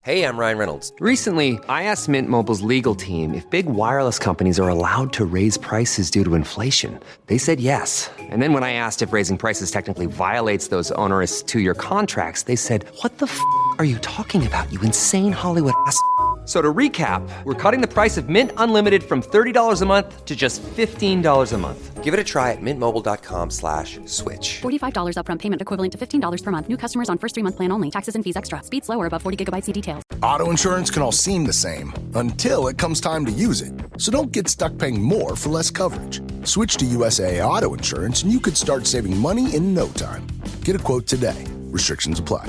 Hey, I'm Ryan Reynolds. Recently, I asked Mint Mobile's legal team if big wireless companies are allowed to raise prices due to inflation. They said yes. And then when I asked if raising prices technically violates those onerous 2-year contracts, they said, "What the f*** are you talking about, you insane Hollywood ass?" So to recap, we're cutting the price of Mint Unlimited from $30 a month to just $15 a month. Give it a try at mintmobile.com/switch. $45 upfront payment equivalent to $15 per month. New customers on first 3-month plan only. Taxes and fees extra. Speed slower above 40 gigabytes. See details. Auto insurance can all seem the same until it comes time to use it. So don't get stuck paying more for less coverage. Switch to USAA Auto Insurance and you could start saving money in no time. Get a quote today. Restrictions apply.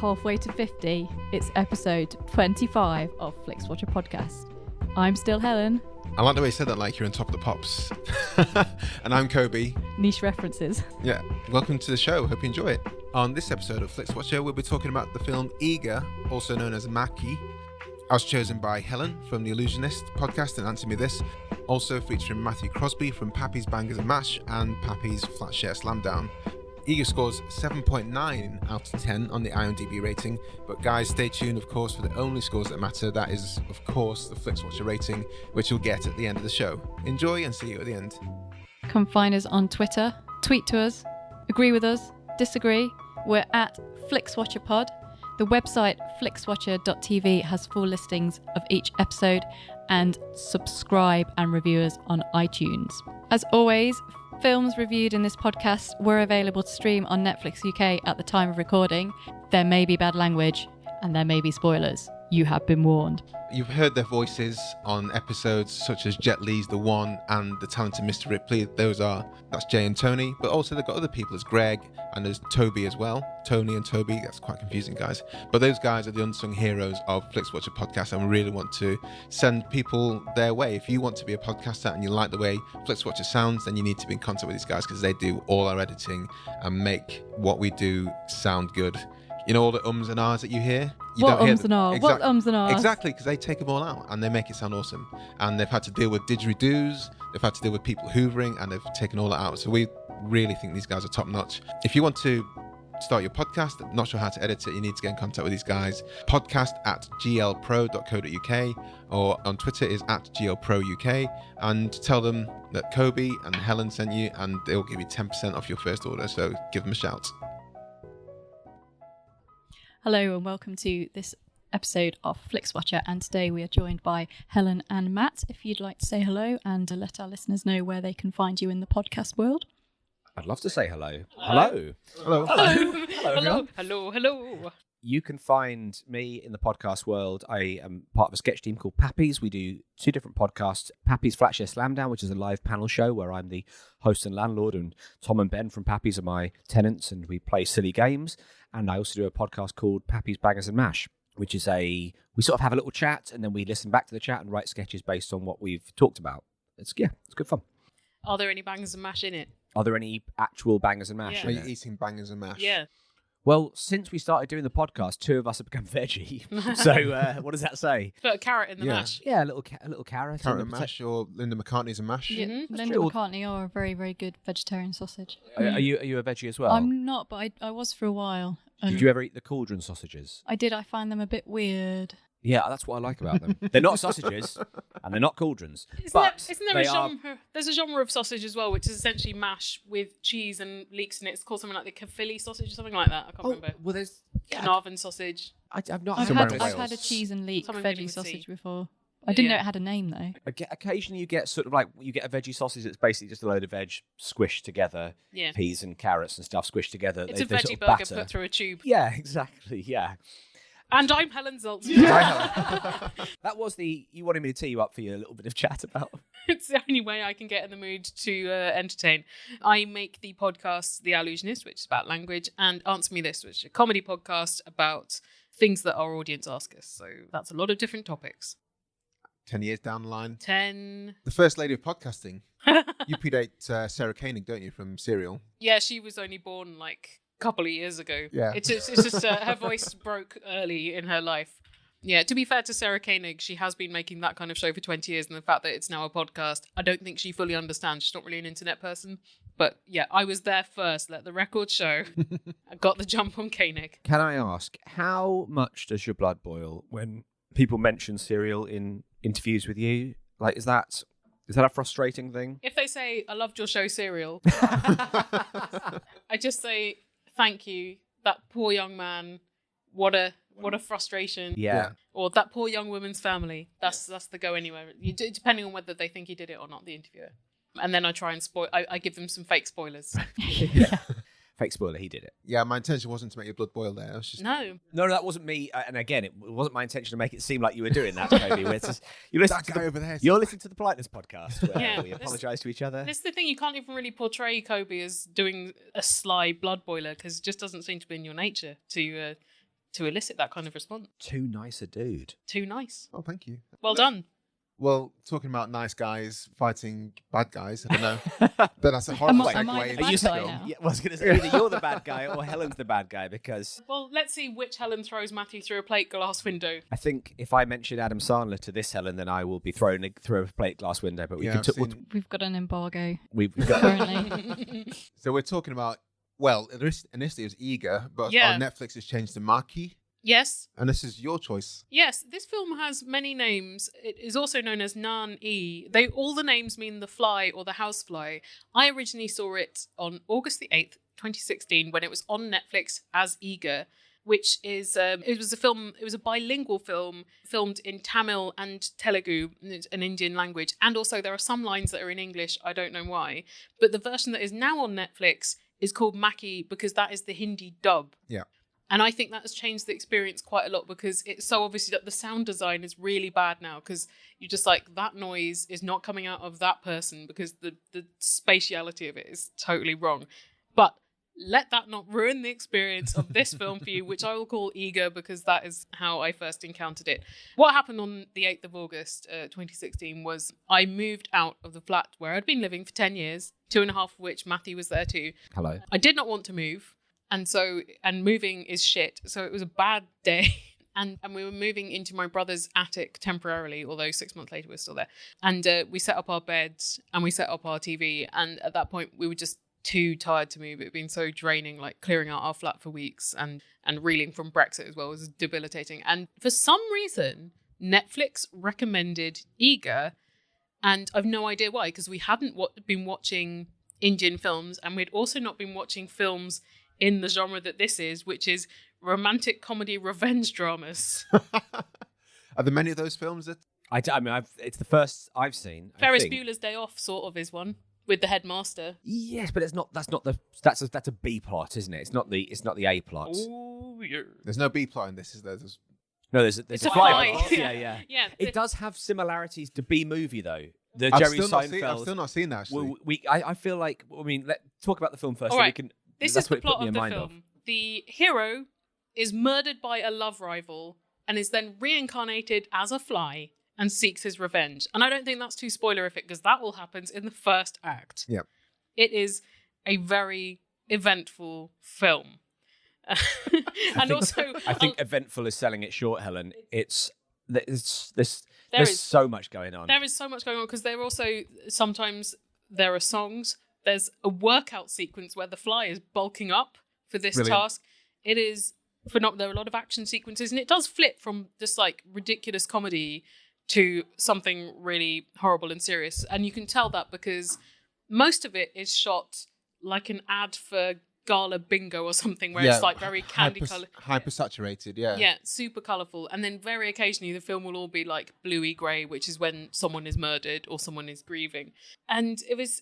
Halfway to 50, it's episode 25 of Flixwatcher podcast. I'm still Helen. I like the way you said that like you're on top of the pops. And I'm Kobe. Niche references. Yeah, welcome to the show. Hope you enjoy it. On this episode of Flixwatcher, we'll be talking about the film Eega, also known as Maakhi. I was chosen by Helen from the Allusionist podcast and Answer Me This. Also featuring Matthew Crosby from Pappy's Bangers and Mash and Pappy's Flatshare Slamdown. Eega scores 7.9 out of 10 on the IMDb rating, but guys, stay tuned, of course, for the only scores that matter. That is, of course, the Flixwatcher rating, which you'll get at the end of the show. Enjoy and see you at the end. Come find us on Twitter, tweet to us, agree with us, disagree. We're at FlixWatcherPod. The website flixwatcher.tv has full listings of each episode, and subscribe and review us on iTunes. As always, films reviewed in this podcast were available to stream on Netflix UK at the time of recording. There may be bad language and there may be spoilers. You have been warned. You've heard their voices on episodes such as Jet Li's The One and The Talented Mr. Ripley. That's Jay and Tony, but also they've got other people as Greg and there's Toby as well. Tony and Toby, that's quite confusing, guys. But those guys are the unsung heroes of Flixwatcher podcast, and we really want to send people their way. If you want to be a podcaster and you like the way Flixwatcher sounds, then you need to be in contact with these guys because they do all our editing and make what we do sound good. You know all the ums and ahs that you hear? You What don't hear ums and ahs? What ums and ahs? Exactly, because they take them all out and they make it sound awesome. And they've had to deal with didgeridoos, they've had to deal with people hoovering, and they've taken all that out. So we really think these guys are top notch. If you want to start your podcast, not sure how to edit it, you need to get in contact with these guys. podcast@glpro.co.uk or on Twitter is @glprouk, and tell them that Kobe and Helen sent you and they'll give you 10% off your first order. So give them a shout. Hello and welcome to this episode of Flixwatcher, and today we are joined by Helen and Matt. If you'd like to say hello and let our listeners know where they can find you in the podcast world. I'd love to say hello. Hello. Hello. Hello. Hello, everyone. Hello. You can find me in the podcast world. I am part of a sketch team called Pappy's. We do 2 different podcasts. Pappy's Flatshare Slamdown, which is a live panel show where I'm the host and landlord, and Tom and Ben from Pappy's are my tenants, and we play silly games. And I also do a podcast called Pappy's Bangers and Mash, which is we sort of have a little chat and then we listen back to the chat and write sketches based on what we've talked about. It's good fun. Are there any bangers and mash in it? Are there any actual bangers and mash? Yeah. Are you eating bangers and mash? Yeah. Well, since we started doing the podcast, 2 of us have become veggie. So what does that say? Put a carrot in the Yeah. mash. Yeah, a little carrot. Carrot and mash, or Linda McCartney's and mash. Mm-hmm. Linda McCartney are a very, very good vegetarian sausage. Are you a veggie as well? I'm not, but I was for a while. Did you ever eat the cauldron sausages? I did. I find them a bit weird. Yeah, that's what I like about them. They're not sausages, and they're not cauldrons. Isn't but there a they are- genre? There's a genre of sausage as well, which is essentially mash with cheese and leeks in it. It's called something like the Caerphilly sausage or something like that. I can't remember. Well, there's... Carnarvon sausage. I've not I've had Somewhere it in in had Wales. a cheese and leek Something veggie beginning with sausage C. before. I didn't know Yeah. it had a name though. Occasionally you get sort of like, you get a veggie sausage that's basically just a load of veg squished together, Yeah. peas and carrots and stuff squished together. It's They a veggie sort of burger batter. put through a tube. Yeah, exactly, yeah. And I'm Helen Zaltzman. That was you wanted me to tee you up for your little bit of chat about. It's the only way I can get in the mood to entertain. I make the podcast The Allusionist, which is about language, and Answer Me This, which is a comedy podcast about things that our audience ask us. So that's a lot of different topics. 10 years down the line. 10. The first lady of podcasting. You predate Sarah Koenig, don't you, from Serial? Yeah, she was only born like a couple of years ago. Yeah. It's just her voice broke early in her life. Yeah, to be fair to Sarah Koenig, she has been making that kind of show for 20 years, and the fact that it's now a podcast, I don't think she fully understands. She's not really an internet person. But yeah, I was there first, let the record show. I got the jump on Koenig. Can I ask, how much does your blood boil when people mention cereal in interviews with you? Like, is that a frustrating thing? If they say, I loved your show, Serial, I just say, thank you. That poor young man, what a frustration. Yeah. Or that poor young woman's family. That's the go anywhere. Depending on whether they think he did it or not, the interviewer. And then I try and I give them some fake spoilers. Yeah. Fake spoiler, he did it. Yeah, my intention wasn't to make your blood boil there. It was just... No, that wasn't me. And again, it wasn't my intention to make it seem like you were doing that, Toby. You listen That guy over there. You're listening to the Politeness podcast where Yeah, we apologise to each other. this is the thing. You can't even really portray Kobe as doing a sly blood boiler because it just doesn't seem to be in your nature to elicit that kind of response. Too nice a dude. Too nice. Oh, thank you. Well done. Well, talking about nice guys fighting bad guys, I don't know. But that's a horrible Am I segue the into bad guy film. now? Yeah, I was going to say either you're the bad guy or Helen's the bad guy, because Well, let's see which Helen throws Matthew through a plate glass window. I think if I mention Adam Sandler to this Helen, then I will be thrown through a plate glass window. But we Yeah, can I've seen- We've got an embargo we've got currently. So we're talking about, well, initially it was Eega, but Yeah. on Netflix it's changed to Maakhi. Yes. And this is your choice. Yes, this film has many names. It is also known as Nan-E. All the names mean the fly or the housefly. I originally saw it on August the 8th, 2016, when it was on Netflix as Eega, which is it was a bilingual film filmed in Tamil and Telugu, an Indian language, and also there are some lines that are in English. I don't know why, but the version that is now on Netflix is called Maakhi because that is the Hindi dub. Yeah. And I think that has changed the experience quite a lot because it's so obvious that the sound design is really bad now because you're just like, that noise is not coming out of that person because the spatiality of it is totally wrong. But let that not ruin the experience of this film for you, which I will call Eega because that is how I first encountered it. What happened on the 8th of August, 2016 was I moved out of the flat where I'd been living for 10 years, 2.5 of which Matthew was there too. hello. I did not want to move. And moving is shit. So it was a bad day. And we were moving into my brother's attic temporarily, although 6 months later we're still there. And we set up our beds and we set up our TV. And at that point we were just too tired to move. It had been so draining, like clearing out our flat for weeks and reeling from Brexit as well was debilitating. And for some reason, Netflix recommended Eega. And I've no idea why, because we hadn't been watching Indian films and we'd also not been watching films in the genre that this is, which is romantic comedy revenge dramas. Are there many of those films that... I mean, it's the first I've seen. Ferris I think. Bueller's Day Off sort of is one with the headmaster. Yes, but that's a B plot, isn't it? It's not the A plot. Oh, yeah. There's no B plot in this, is there? No, there's It's a a fly. fly. Yeah. Yeah. It does have similarities to B movie though. The I've Jerry still Seinfeld. not seen that, actually. I feel like. I mean, let's talk about the film first. All so right. we can. This that's is the what it put plot me of in the mind film. The hero is murdered by a love rival and is then reincarnated as a fly and seeks his revenge. And I don't think that's too spoilerific because that all happens in the first act. Yeah. It is a very eventful film. And also... I think eventful is selling it short, Helen. There's is- so much going on. There is so much going on because sometimes there are songs. There's a workout sequence where the fly is bulking up for this Brilliant. task. It is phenomenal. There are a lot of action sequences and it does flip from just like ridiculous comedy to something really horrible and serious. And you can tell that because most of it is shot like an ad for Gala Bingo or something where it's like very candy colour. Hyper-saturated, yeah. Yeah, super colourful. And then very occasionally the film will all be like bluey grey, which is when someone is murdered or someone is grieving. And it was...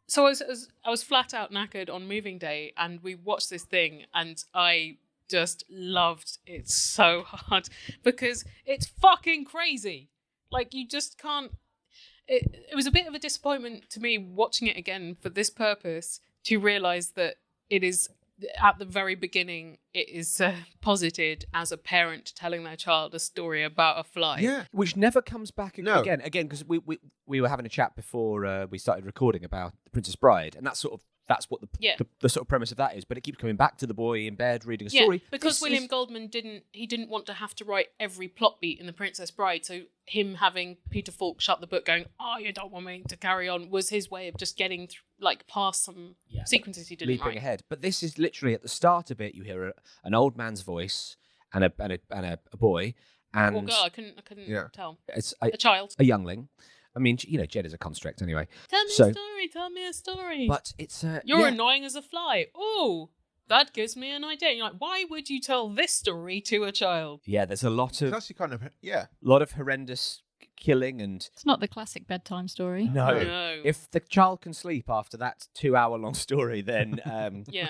So I was flat out knackered on moving day and we watched this thing and I just loved it so hard because it's fucking crazy. Like you just can't... It was a bit of a disappointment to me watching it again for this purpose to realise that it is, at the very beginning, it is posited as a parent telling their child a story about a fly. Yeah. Which never comes back No. again, because we were having a chat before we started recording about The Princess Bride, and that's what the sort of premise of that is. But it keeps coming back to the boy in bed reading a story. Because William Goldman didn't want to have to write every plot beat in The Princess Bride, so him having Peter Falk shut the book going, oh, you don't want me to carry on, was his way of just getting past some sequences he didn't leaping write. ahead. But this is literally at the start of it, you hear an old man's voice and a boy, and or girl, I couldn't tell. It's a child, a youngling. I mean, Jed is a construct anyway. Tell me a story. But it's you're annoying as a fly. Oh, that gives me an idea. You're like, why would you tell this story to a child? Yeah, there's a lot of It's actually kind of lot of horrendous killing and. It's not the classic bedtime story. No. If the child can sleep after that 2-hour-long story, then yeah.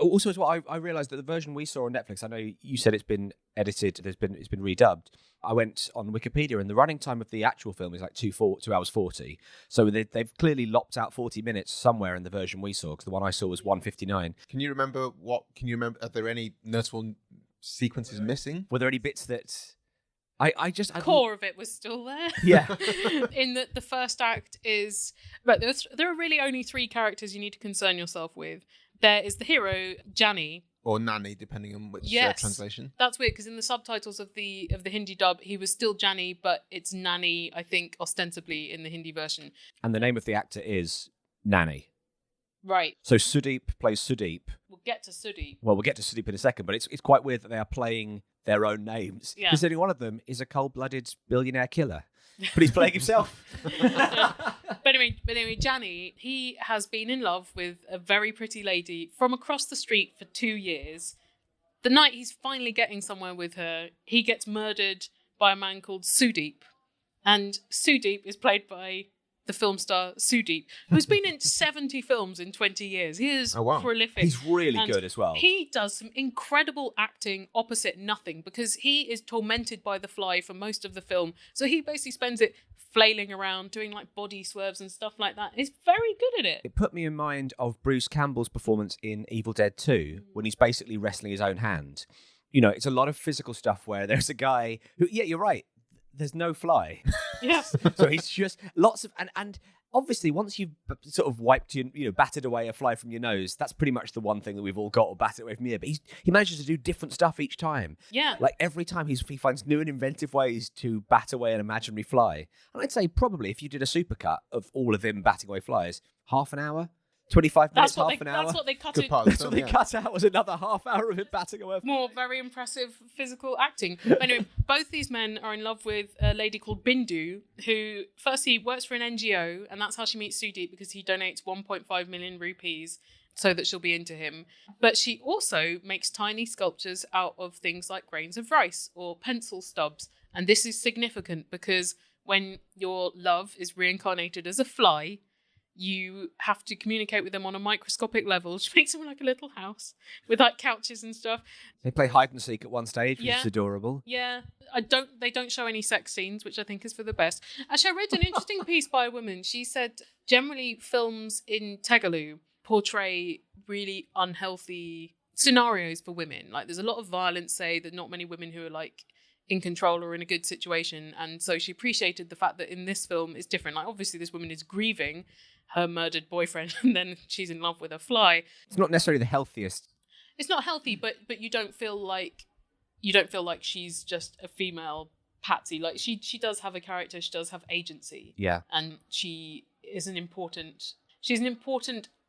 Also, as well, I realised that the version we saw on Netflix, I know you said it's been edited, it's been redubbed. I went on Wikipedia, and the running time of the actual film is like 2 hours 40. So they've clearly lopped out 40 minutes somewhere in the version we saw, because the one I saw was 1:59. Can you remember? Are there any notable sequences missing? Were there any bits that core of it was still there? Yeah. In that the first act is, but there are really only 3 characters you need to concern yourself with. There is the hero, Jani. Or Nanny, depending on which translation. That's weird, because in the subtitles of the Hindi dub, he was still Jani, but it's Nanny, I think, ostensibly in the Hindi version. And the name of the actor is Nanny. Right. So Sudeep plays Sudeep. We'll get to Sudeep. Well, we'll get to Sudeep in a second, but it's quite weird that they are playing their own names. Yeah. Considering one of them is a cold-blooded billionaire killer. But he's playing himself. But anyway, Jani, he has been in love with a very pretty lady from across the street for 2 years. The night he's finally getting somewhere with her, he gets murdered by a man called Sudeep. And Sudeep is played by the film star Sudeep, who's been in 70 films in 20 years. He is prolific. He's really good as well. He does some incredible acting opposite nothing, because he is tormented by the fly for most of the film. So he basically spends it flailing around, doing like body swerves and stuff like that. He's very good at it. It put me in mind of Bruce Campbell's performance in Evil Dead 2, when he's basically wrestling his own hand. It's a lot of physical stuff where there's a guy who, you're right, there's no fly. Yes. So he's just lots of, and obviously once you've sort of wiped batted away a fly from your nose, that's pretty much the one thing that we've all got, or batted away from here. But he manages to do different stuff each time. Yeah. Like every time he finds new and inventive ways to bat away an imaginary fly. And I'd say probably if you did a supercut of all of him batting away flies, half an hour, 25 minutes, half an hour. That's what they cut Good it. part of the That's what film, they cut out, was another half hour of him batting away. More very impressive physical acting. But anyway, both these men are in love with a lady called Bindu, who firstly works for an NGO, and that's how she meets Sudeep, because he donates 1.5 million rupees so that she'll be into him. But she also makes tiny sculptures out of things like grains of rice or pencil stubs. And this is significant because when your love is reincarnated as a fly, you have to communicate with them on a microscopic level, which makes them like a little house with like couches and stuff. They play hide and seek at one stage, which is adorable. Yeah. They don't show any sex scenes, which I think is for the best. Actually, I read an interesting piece by a woman. She said generally films in Telugu portray really unhealthy scenarios for women. Like there's a lot of violence, say, that not many women who are like in control or in a good situation. And so she appreciated the fact that in this film it's different. Like obviously this woman is grieving her murdered boyfriend, and then she's in love with a fly. It's not necessarily the healthiest. It's not healthy, but you don't feel like she's just a female patsy. Like she does have a character, she does have agency. Yeah. And she's an important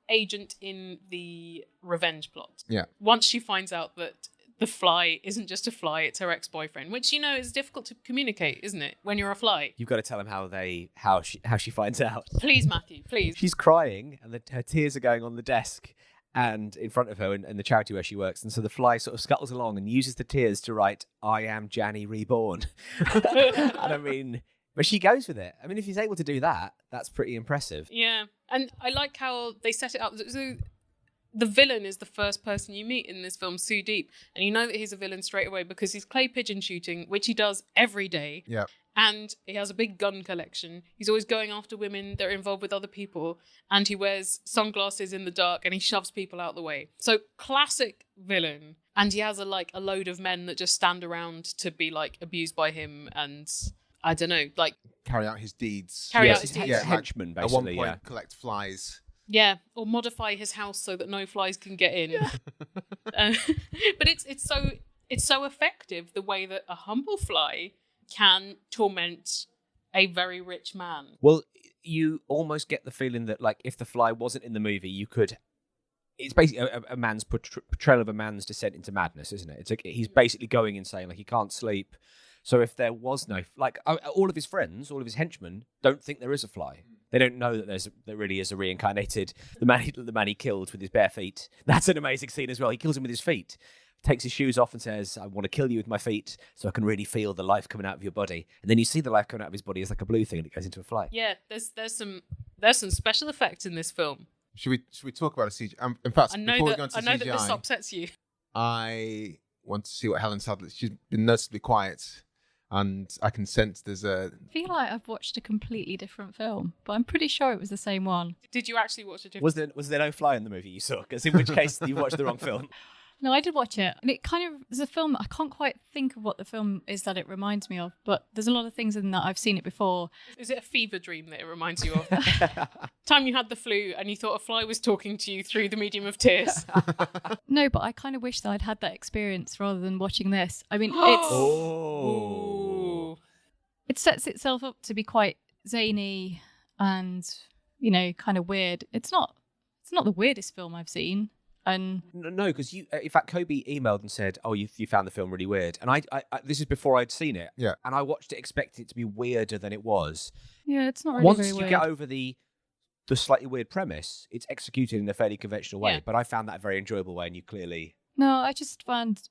agent in the revenge plot. Yeah. Once she finds out that the fly isn't just a fly, it's her ex-boyfriend, which is difficult to communicate, isn't it, when you're a fly? You've got to tell him how she finds out. Please, Matthew, please. She's crying, and her tears are going on the desk and in front of her in the charity where she works. And so the fly sort of scuttles along and uses the tears to write, "I am Jani reborn." And I mean, but she goes with it. I mean, if he's able to do that, that's pretty impressive. Yeah. And I like how they set it up. So the villain is the first person you meet in this film, Sudeep. And you know that he's a villain straight away because he's clay pigeon shooting, which he does every day. Yeah. And he has a big gun collection. He's always going after women that are involved with other people. And he wears sunglasses in the dark and he shoves people out the way. So classic villain. And he has a load of men that just stand around to be like abused by him and I don't know, like carry out his deeds. Carry out his deeds. Yeah, henchmen, like, at one basically. point, collect flies Yeah, or modify his house so that no flies can get in. Yeah. But it's so effective, the way that a humble fly can torment a very rich man. Well, you almost get the feeling that, like, if the fly wasn't in the movie, you could. It's basically a man's portrayal of a man's descent into madness, isn't it? It's like he's basically going insane, like he can't sleep. So if there was no, like, all of his friends, all of his henchmen don't think there is a fly. They don't know that there really is a reincarnated, the man he killed with his bare feet. That's an amazing scene as well. He kills him with his feet, takes his shoes off and says, I want to kill you with my feet so I can really feel the life coming out of your body. And then you see the life coming out of his body as like a blue thing and it goes into a fly. Yeah, there's some special effects in this film. Should we talk about a CGI? In fact, I know before we that go into that CGI, this upsets you. I want to see what Helen Zaltzman. She's been noticeably quiet, and I can sense there's a. I feel like I've watched a completely different film, but I'm pretty sure it was the same one. Did you actually watch a different? Was there no fly in the movie you saw? Because in which case you watched the wrong film. No, I did watch it. And it kind of is a film that I can't quite think of what the film is that it reminds me of, but there's a lot of things in that I've seen it before. Is it a fever dream that it reminds you of? Time you had the flu and you thought a fly was talking to you through the medium of tears. No, but I kind of wish that I'd had that experience rather than watching this. I mean, it's... Ooh. It sets itself up to be quite zany and, you know, kind of weird. It's not the weirdest film I've seen. And no, because you, in fact, Kobe emailed and said, "Oh, you found the film really weird." And I this is before I'd seen it. Yeah. And I watched it expecting it to be weirder than it was. Yeah, it's not really Once very you weird. get over the slightly weird premise, it's executed in a fairly conventional way. Yeah. But I found that a very enjoyable way, and you clearly. No, I just found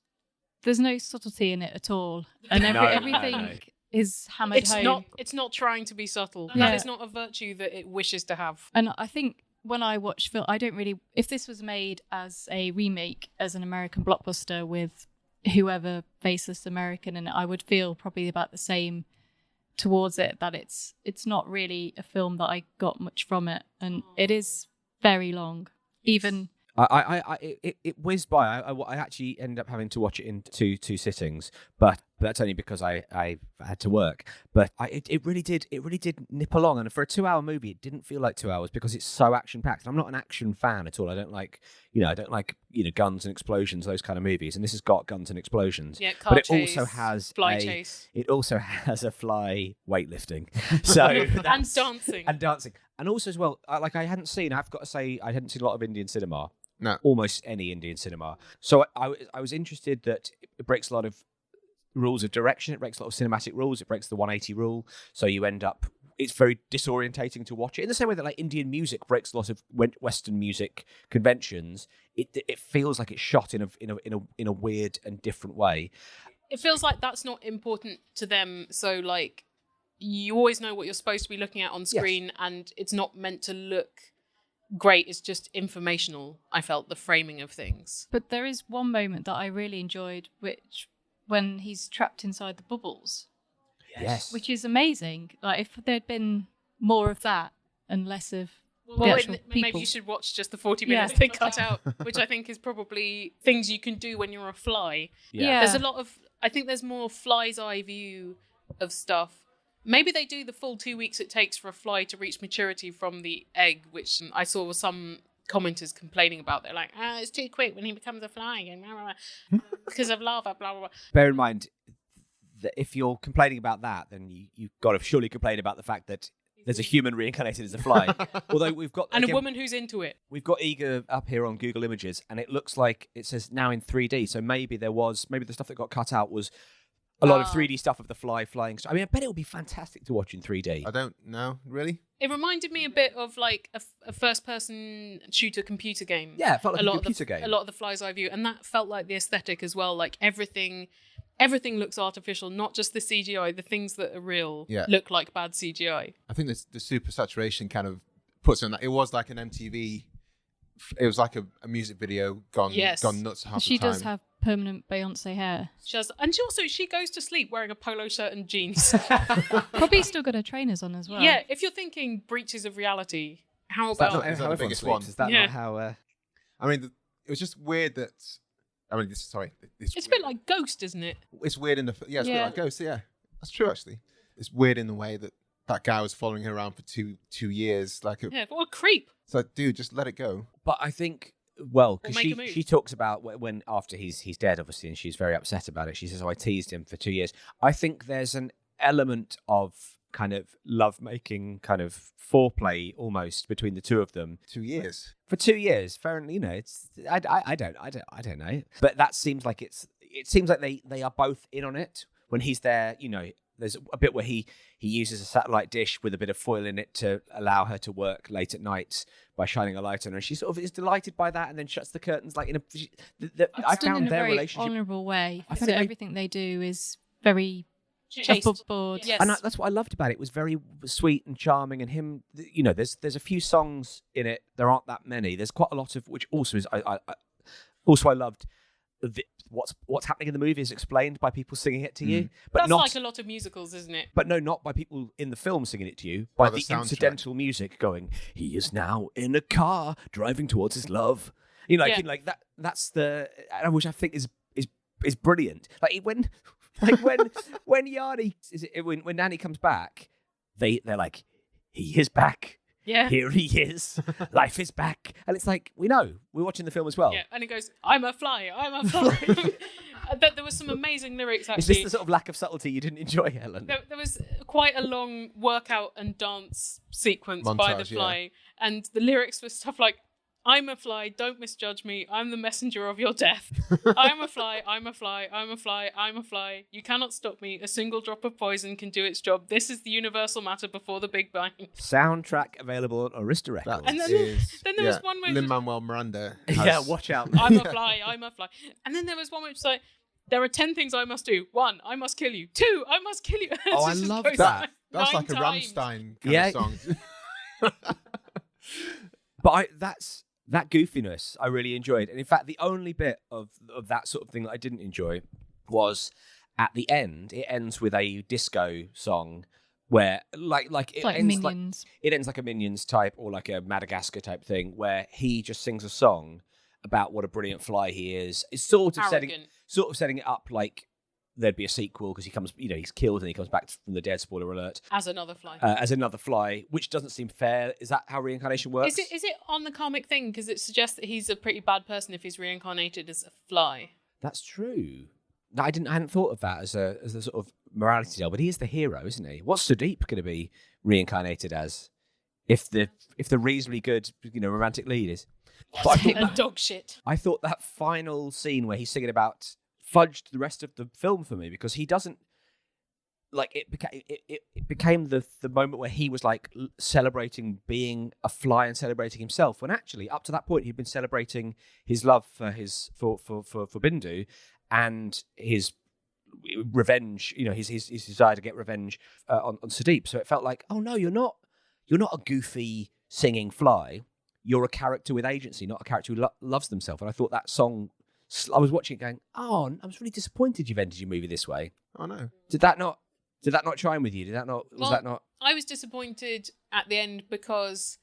there's no subtlety in it at all, and everything is hammered home. It's not trying to be subtle. Yeah. That is not a virtue that it wishes to have. And I think when I watch film, I don't really. If this was made as a remake, as an American blockbuster with whoever faceless American, and I would feel probably about the same towards it. That it's not really a film that I got much from it, and it is very long. Even It whizzed by. I actually ended up having to watch it in two sittings, but that's only because I had to work. But it really did nip along, and for a 2-hour movie, it didn't feel like 2 hours because it's so action packed. I'm not an action fan at all. I don't like guns and explosions, those kind of movies. And this has got guns and explosions. Yeah, but it also has fly chase. It also has a fly weightlifting. So and dancing. And also as well, I hadn't seen. I've got to say, I hadn't seen a lot of Indian cinema. No. Almost any Indian cinema. So I was interested that it breaks a lot of rules of direction. It breaks a lot of cinematic rules. It breaks the 180 rule. So you end up, it's very disorientating to watch it. In the same way that like Indian music breaks a lot of Western music conventions, it feels like it's shot in a weird and different way. It feels like that's not important to them. So like, you always know what you're supposed to be looking at on screen, and it's not meant to look great. It's just informational. I felt the framing of things. But there is one moment that I really enjoyed, which when he's trapped inside the bubbles. Yes. Which is amazing. Like if there'd been more of that and less of the Well, actual people. maybe you should watch just the 40 minutes Yeah. they cut out, which I think is probably things you can do when you're a fly. Yeah. There's a lot of, I think there's more fly's eye view of stuff. Maybe they do the full 2 weeks it takes for a fly to reach maturity from the egg, which I saw some commenters complaining about. They're like, it's too quick when he becomes a fly again, blah, blah, blah, because of lava, blah, blah, blah. Bear in mind that if you're complaining about that, then you've got to surely complain about the fact that there's a human reincarnated as a fly. Although we've got... And a woman who's into it. We've got Eega up here on Google Images, and it looks like it says now in 3D. So maybe the stuff that got cut out was a lot of 3D stuff of the fly flying. I mean, I bet it would be fantastic to watch in 3D. I don't know, really. It reminded me a bit of like a first-person shooter computer game. Yeah, it felt like a computer game. A lot of the fly's eye view, and that felt like the aesthetic as well. Like everything looks artificial, not just the CGI. The things that are real look like bad CGI. I think the super saturation kind of puts on that. It was like an MTV. It was like a music video gone nuts half She the time. does have permanent Beyonce hair. She does, and she goes to sleep wearing a polo shirt and jeans. Probably still got her trainers on as well. Yeah, if you're thinking breaches of reality, how Is that about... not Is that how the everyone biggest sleeps? one? Is that Yeah. not how... I mean, it was just weird that... I mean, it's It's a bit like Ghost, isn't it? It's weird in the... Yeah, it's a bit Yeah. like Ghost, yeah. That's true, actually. It's weird in the way that that guy was following her around for two years. Like, Yeah, what a creep. it's like, dude, just let it go. But I think, well, Or because make a move. she talks about when after he's dead, obviously, and she's very upset about it. She says, "Oh, I teased him for 2 years." I think there's an element of kind of lovemaking, kind of foreplay almost between the two of them 2 years. for 2 years. Fair, you know, it's I don't know, but that seems like it seems like they are both in on it when he's there. You know, there's a bit where he uses a satellite dish with a bit of foil in it to allow her to work late at night by shining a light on her. And she sort of is delighted by that and then shuts the curtains like in a. I It's done found in a their very relationship. honourable way. I So found it very- everything they do is very Chaste. above board. Yes. And that's what I loved about it. It was very sweet and charming. And him, you know, there's a few songs in it. There aren't that many. There's quite a lot of which also is. I loved. What's happening in the movie is explained by people singing it to you, but That's not like a lot of musicals, isn't it? But no, not by people in the film singing it to you, by the the soundtrack. incidental music going, "He is now in a car driving towards his love." You know, Yeah. like that. That's the, which I think is brilliant. Like when Yarny when Nanny comes back, they're like, "He is back. Yeah. Here he is. Life is back." And it's like, we know we're watching the film as well. Yeah, and he goes, "I'm a fly, I'm a fly." There was some amazing lyrics, actually. Is this the sort of lack of subtlety you didn't enjoy, Helen? There was quite a long workout and dance sequence by the Montage, yeah. fly, and the lyrics were stuff like, "I'm a fly, don't misjudge me, I'm the messenger of your death. I'm a fly, I'm a fly, I'm a fly, I'm a fly. You cannot stop me, a single drop of poison can do its job. This is the universal matter before the Big Bang." Soundtrack available on Arista Records. And then- then there was one where it was- Lin-Manuel Miranda. Yeah, watch out. I'm a fly, I'm a fly. And then there was one which was like, "There are 10 things I must do. 1, I must kill you. 2, I must kill you." Oh, I Just love goes that. like That's 9 like a times. Rammstein kind Yeah. of song. But that goofiness I really enjoyed. And in fact, the only bit of that sort of thing that I didn't enjoy was at the end. It ends with a disco song where like it It's like ends Minions. it ends like a Minions type or like a Madagascar type thing where he just sings a song about what a brilliant fly he is. It's sort of setting it up like there'd be a sequel because he comes, you know, he's killed and he comes back from the dead. Spoiler alert. As another fly. As another fly, which doesn't seem fair. Is that how reincarnation works? Is it on the karmic thing? Because it suggests that he's a pretty bad person if he's reincarnated as a fly. That's true. No, I hadn't thought of that as a sort of morality tale, but he is the hero, isn't he? What's Sudeep going to be reincarnated as? If the reasonably good, you know, romantic lead is. But And dog shit. I thought that final scene where he's singing about fudged the rest of the film for me because he doesn't like it became the moment where he was like celebrating being a fly and celebrating himself when actually up to that point he'd been celebrating his love for Bindu and his revenge, you know, his desire to get revenge on Sudeep. So it felt like, oh no, you're not a goofy singing fly. You're a character with agency, not a character who loves themselves. And I thought that song, I was watching it going, oh, I was really disappointed you've ended your movie this way. Oh no. Did that not chime with you? Was that not? I was disappointed at the end because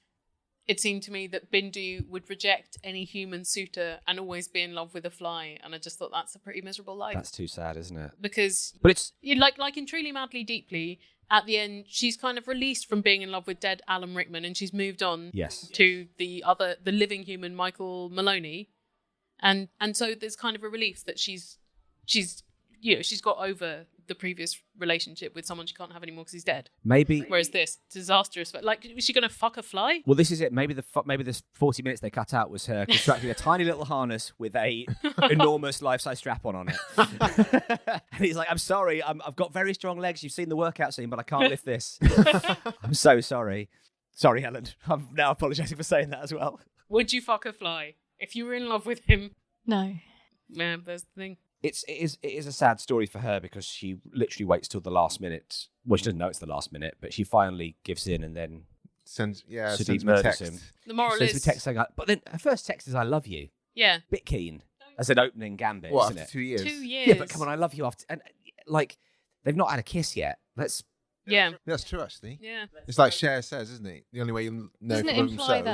it seemed to me that Bindu would reject any human suitor and always be in love with a fly. And I just thought that's a pretty miserable life. That's too sad, isn't it? Because But it's like in Truly Madly Deeply, at the end, she's kind of released from being in love with dead Alan Rickman and she's moved on yes. to the living human Michael Maloney. And so there's kind of a relief that she's got over the previous relationship with someone she can't have anymore because he's dead. Maybe. Whereas this disastrous, like, was she going to fuck a fly? Well, this is it. Maybe this 40 minutes they cut out was her constructing a tiny little harness with a enormous life-size strap-on on it. And he's like, "I'm sorry, I've got very strong legs. You've seen the workout scene, but I can't lift this. I'm so sorry. Sorry, Helen. I'm now apologising for saying that as well." Would you fuck a fly if you were in love with him? No. Yeah, there's the thing. It is a sad story for her because she literally waits till the last minute. Well, she doesn't know it's the last minute, but she finally gives in and then Sends Sudeep me murders text. him. The moral Sends me is, text saying, but then her first text is, "I love you." yeah, Bit keen as an opening gambit, What, isn't after it? 2 years? 2 years. Yeah, but come on, I love you after, and like they've not had a kiss yet. Let's. Yeah, That's true, actually. yeah. It's like Cher says, isn't it? The only way you'll know Doesn't it from imply so.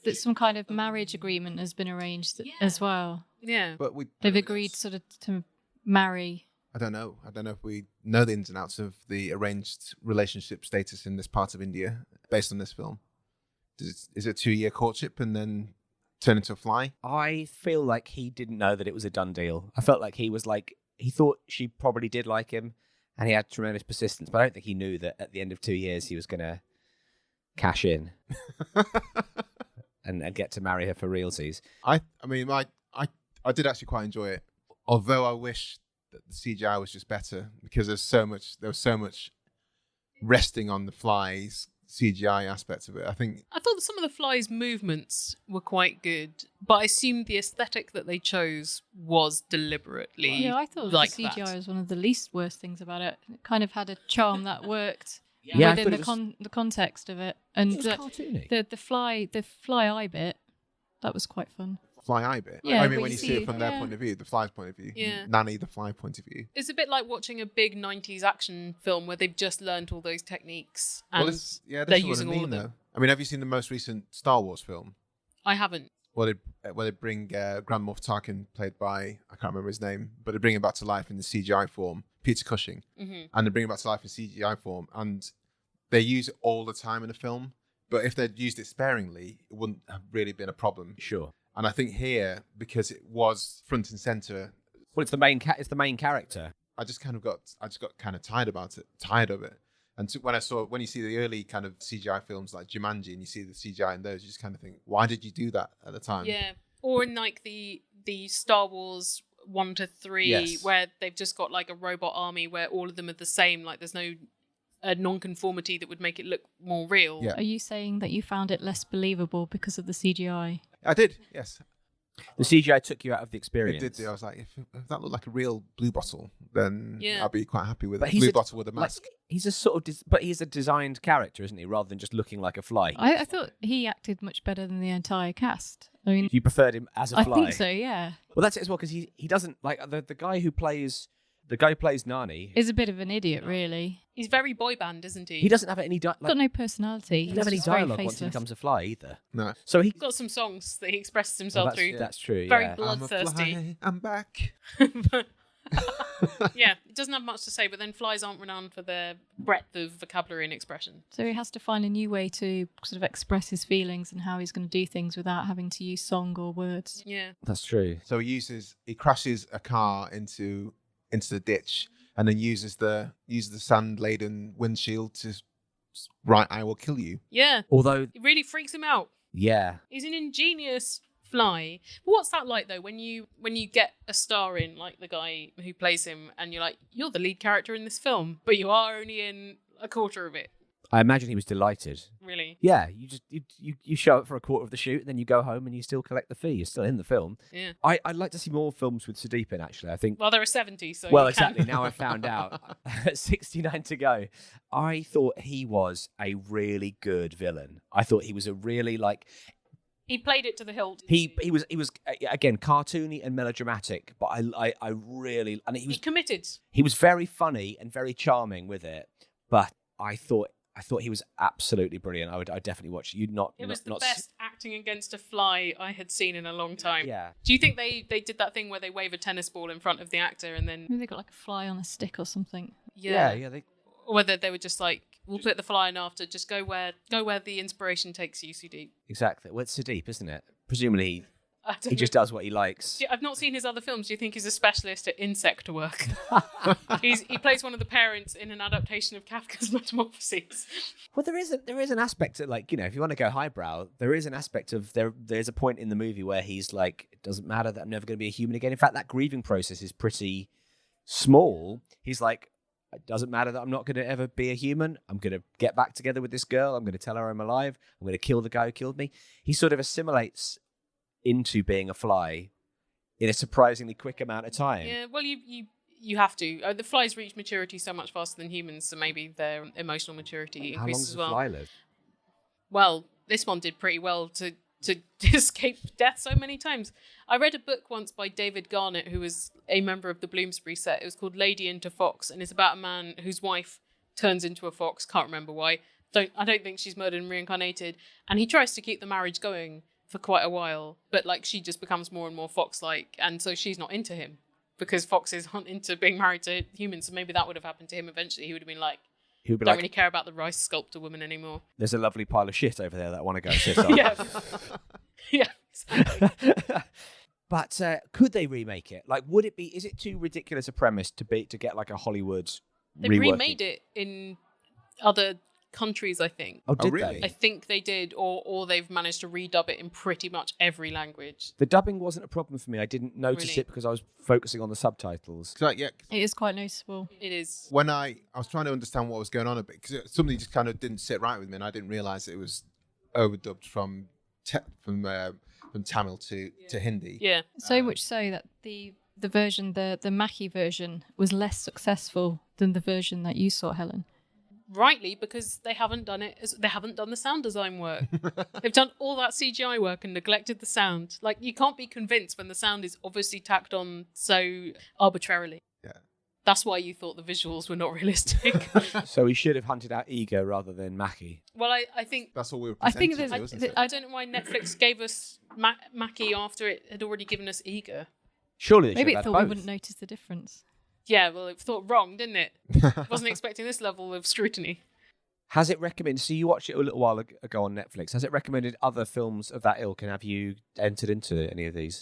that some kind of marriage agreement has been arranged as well? Yeah. But we. They've agreed sort of to marry I don't know. I don't know if we know the ins and outs of the arranged relationship status in this part of India based on this film. Is it a 2-year courtship and then turn into a fly? I feel like he didn't know that it was a done deal. I felt like he was like, he thought she probably did like him and he had tremendous persistence, but I don't think he knew that at the end of 2 years he was going to cash in and get to marry her for realties. I did actually quite enjoy it, although I wish that the CGI was just better because there was so much resting on the fly's CGI aspects of it. I thought that some of the fly's movements were quite good, but I assumed the aesthetic that they chose was deliberately Yeah, I thought like the CGI that. was one of the least worst things about it. It kind of had a charm that worked Yeah, I within thought the context of it. And it was cartoony. the fly eye bit, that was quite fun. Fly eye bit. Yeah, I mean, but when you you see see- it from their yeah. point of view, the fly's point of view, Yeah. Nanny the fly point of view. It's a bit like watching a big 90s action film where they've just learned all those techniques and This they're is what using I mean, all of them. though. I mean, have you seen the most recent Star Wars film? I haven't. Where they bring Grand Moff Tarkin, played by, I can't remember his name, but they bring him back to life in the CGI form, Peter Cushing, and they bring him back to life in CGI form, and they use it all the time in a film, but if they'd used it sparingly, it wouldn't have really been a problem. Sure. And I think here, because it was front and center, Well, it's the main character. I just got kind of tired of it. And when you see the early kind of CGI films like Jumanji and you see the CGI in those, you just kind of think, why did you do that at the time? Yeah. Or in like the Star Wars 1 to 3, Yes. where they've just got like a robot army where all of them are the same, like there's no non-conformity that would make it look more real. Yeah. Are you saying that you found it less believable because of the CGI? I did, yes. The CGI took you out of the It experience. did do. I was like, if that looked like a real blue bottle, then Yeah. I'd be quite happy with But it. he's Blue a- bottle with a like, mask. he's a sort of, but he's a designed character, isn't he? Rather than just looking like a fly. I thought he acted much better than the entire cast. I mean, You preferred him as a I fly. think so, yeah. Well, that's it as well because he doesn't like the guy who plays Nani. Is a bit of an idiot, really. He's very boy band, isn't he? He doesn't have any Got no personality. he doesn't have any He's just very dialogue once he faceless. becomes a fly either. No. So he He's got some songs that he expresses himself through. That's true. Very yeah. bloodthirsty. I'm a fly, I'm back. Yeah, it doesn't have much to say, but then flies aren't renowned for their breadth of vocabulary and expression. So he has to find a new way to sort of express his feelings and how he's going to do things without having to use song or words. Yeah. That's true. So he crashes a car into the ditch and then uses the sand laden windshield to write, "I will kill you." Yeah. Although, It really freaks him out. yeah, He's an ingenious fly. But what's that like though when you get a star in, like the guy who plays him, and you're like, you're the lead character in this film, but you are only in a quarter of it. I imagine he was delighted. Really? Yeah, you show up for a quarter of the shoot, and then you go home and you still collect the fee. You're still in the film. Yeah. I'd like to see more films with Sudeep in. Actually, I think. Well, there are 70, so Well, you can. exactly. Now I found out. 69 to go. I thought he was a really good villain. I thought he was a really He played it to the hilt. he was again cartoony and melodramatic, but I really and He committed. he was very funny and very charming with it. But I thought he was absolutely brilliant. I'd definitely watch it. It was the best acting against a fly I had seen in a long time. Yeah. Do you think they did that thing where they wave a tennis ball in front of the actor and then... Maybe they got like a fly on a stick or something. Yeah. They, Or whether they were just like, we'll put the fly in after, just go where the inspiration takes you, Sudeep. exactly. Well, it's Sudeep, isn't it? Presumably, I don't he just know. does what he likes. I've not seen his other films. Do you think he's a specialist at insect work? He plays one of the parents in an adaptation of Kafka's Metamorphoses. Well, there is an aspect of if you want to go highbrow, there is an aspect of there's a point in the movie where he's like, it doesn't matter that I'm never going to be a human again. In fact, that grieving process is pretty small. He's like, it doesn't matter that I'm not going to ever be a human. I'm going to get back together with this girl. I'm going to tell her I'm alive. I'm going to kill the guy who killed me. He sort of assimilates into being a fly in a surprisingly quick amount of time. Yeah, well, you have to. The flies reach maturity so much faster than humans, so maybe their emotional maturity How long increases does as a well. fly live? Well, this one did pretty well to escape death so many times. I read a book once by David Garnett, who was a member of the Bloomsbury set. It was called Lady into Fox, and it's about a man whose wife turns into a fox. Can't remember why. I don't think she's murdered and reincarnated. And he tries to keep the marriage going for quite a while, but she just becomes more and more fox-like, and so she's not into him. because foxes aren't into being married to humans. So maybe that would have happened to him eventually. He would have been like, He would be don't like, really care about the rice sculptor woman anymore. there's a lovely pile of shit over there that I want to go and sit on. Yeah. Yeah, exactly. But could they remake it? Like, would it be? Is it too ridiculous a premise to get like a Hollywood? They reworking? remade it in other countries, I think. Oh, did really? they? I think they did, or they've managed to redub it in pretty much every language. The dubbing wasn't a problem for me. I didn't notice Really? it because I was focusing on the subtitles. So, yeah, It is quite noticeable. It is. when I was trying to understand what was going on a bit, because something just kind of didn't sit right with me, and I didn't realise it was overdubbed from Tamil to Hindi. Yeah. So much so that the version, the Maakhi version, was less successful than the version that you saw, Helen. Rightly, because they haven't done it. They haven't done the sound design work. They've done all that CGI work and neglected the sound. Like, you can't be convinced when the sound is obviously tacked on so arbitrarily. Yeah. That's why you thought the visuals were not realistic. So we should have hunted out Eega rather than Maakhi. Well, I think That's all we were I think presented there's- to, isn't it? I don't know why Netflix gave us Maakhi after it had already given us Eega. Surely they Maybe should it have thought had we both. wouldn't notice the difference. Yeah, well, it thought wrong, didn't it? Wasn't expecting this level of scrutiny. Has it recommended? So you watched it a little while ago on Netflix. Has it recommended other films of that ilk, and have you entered into any of these?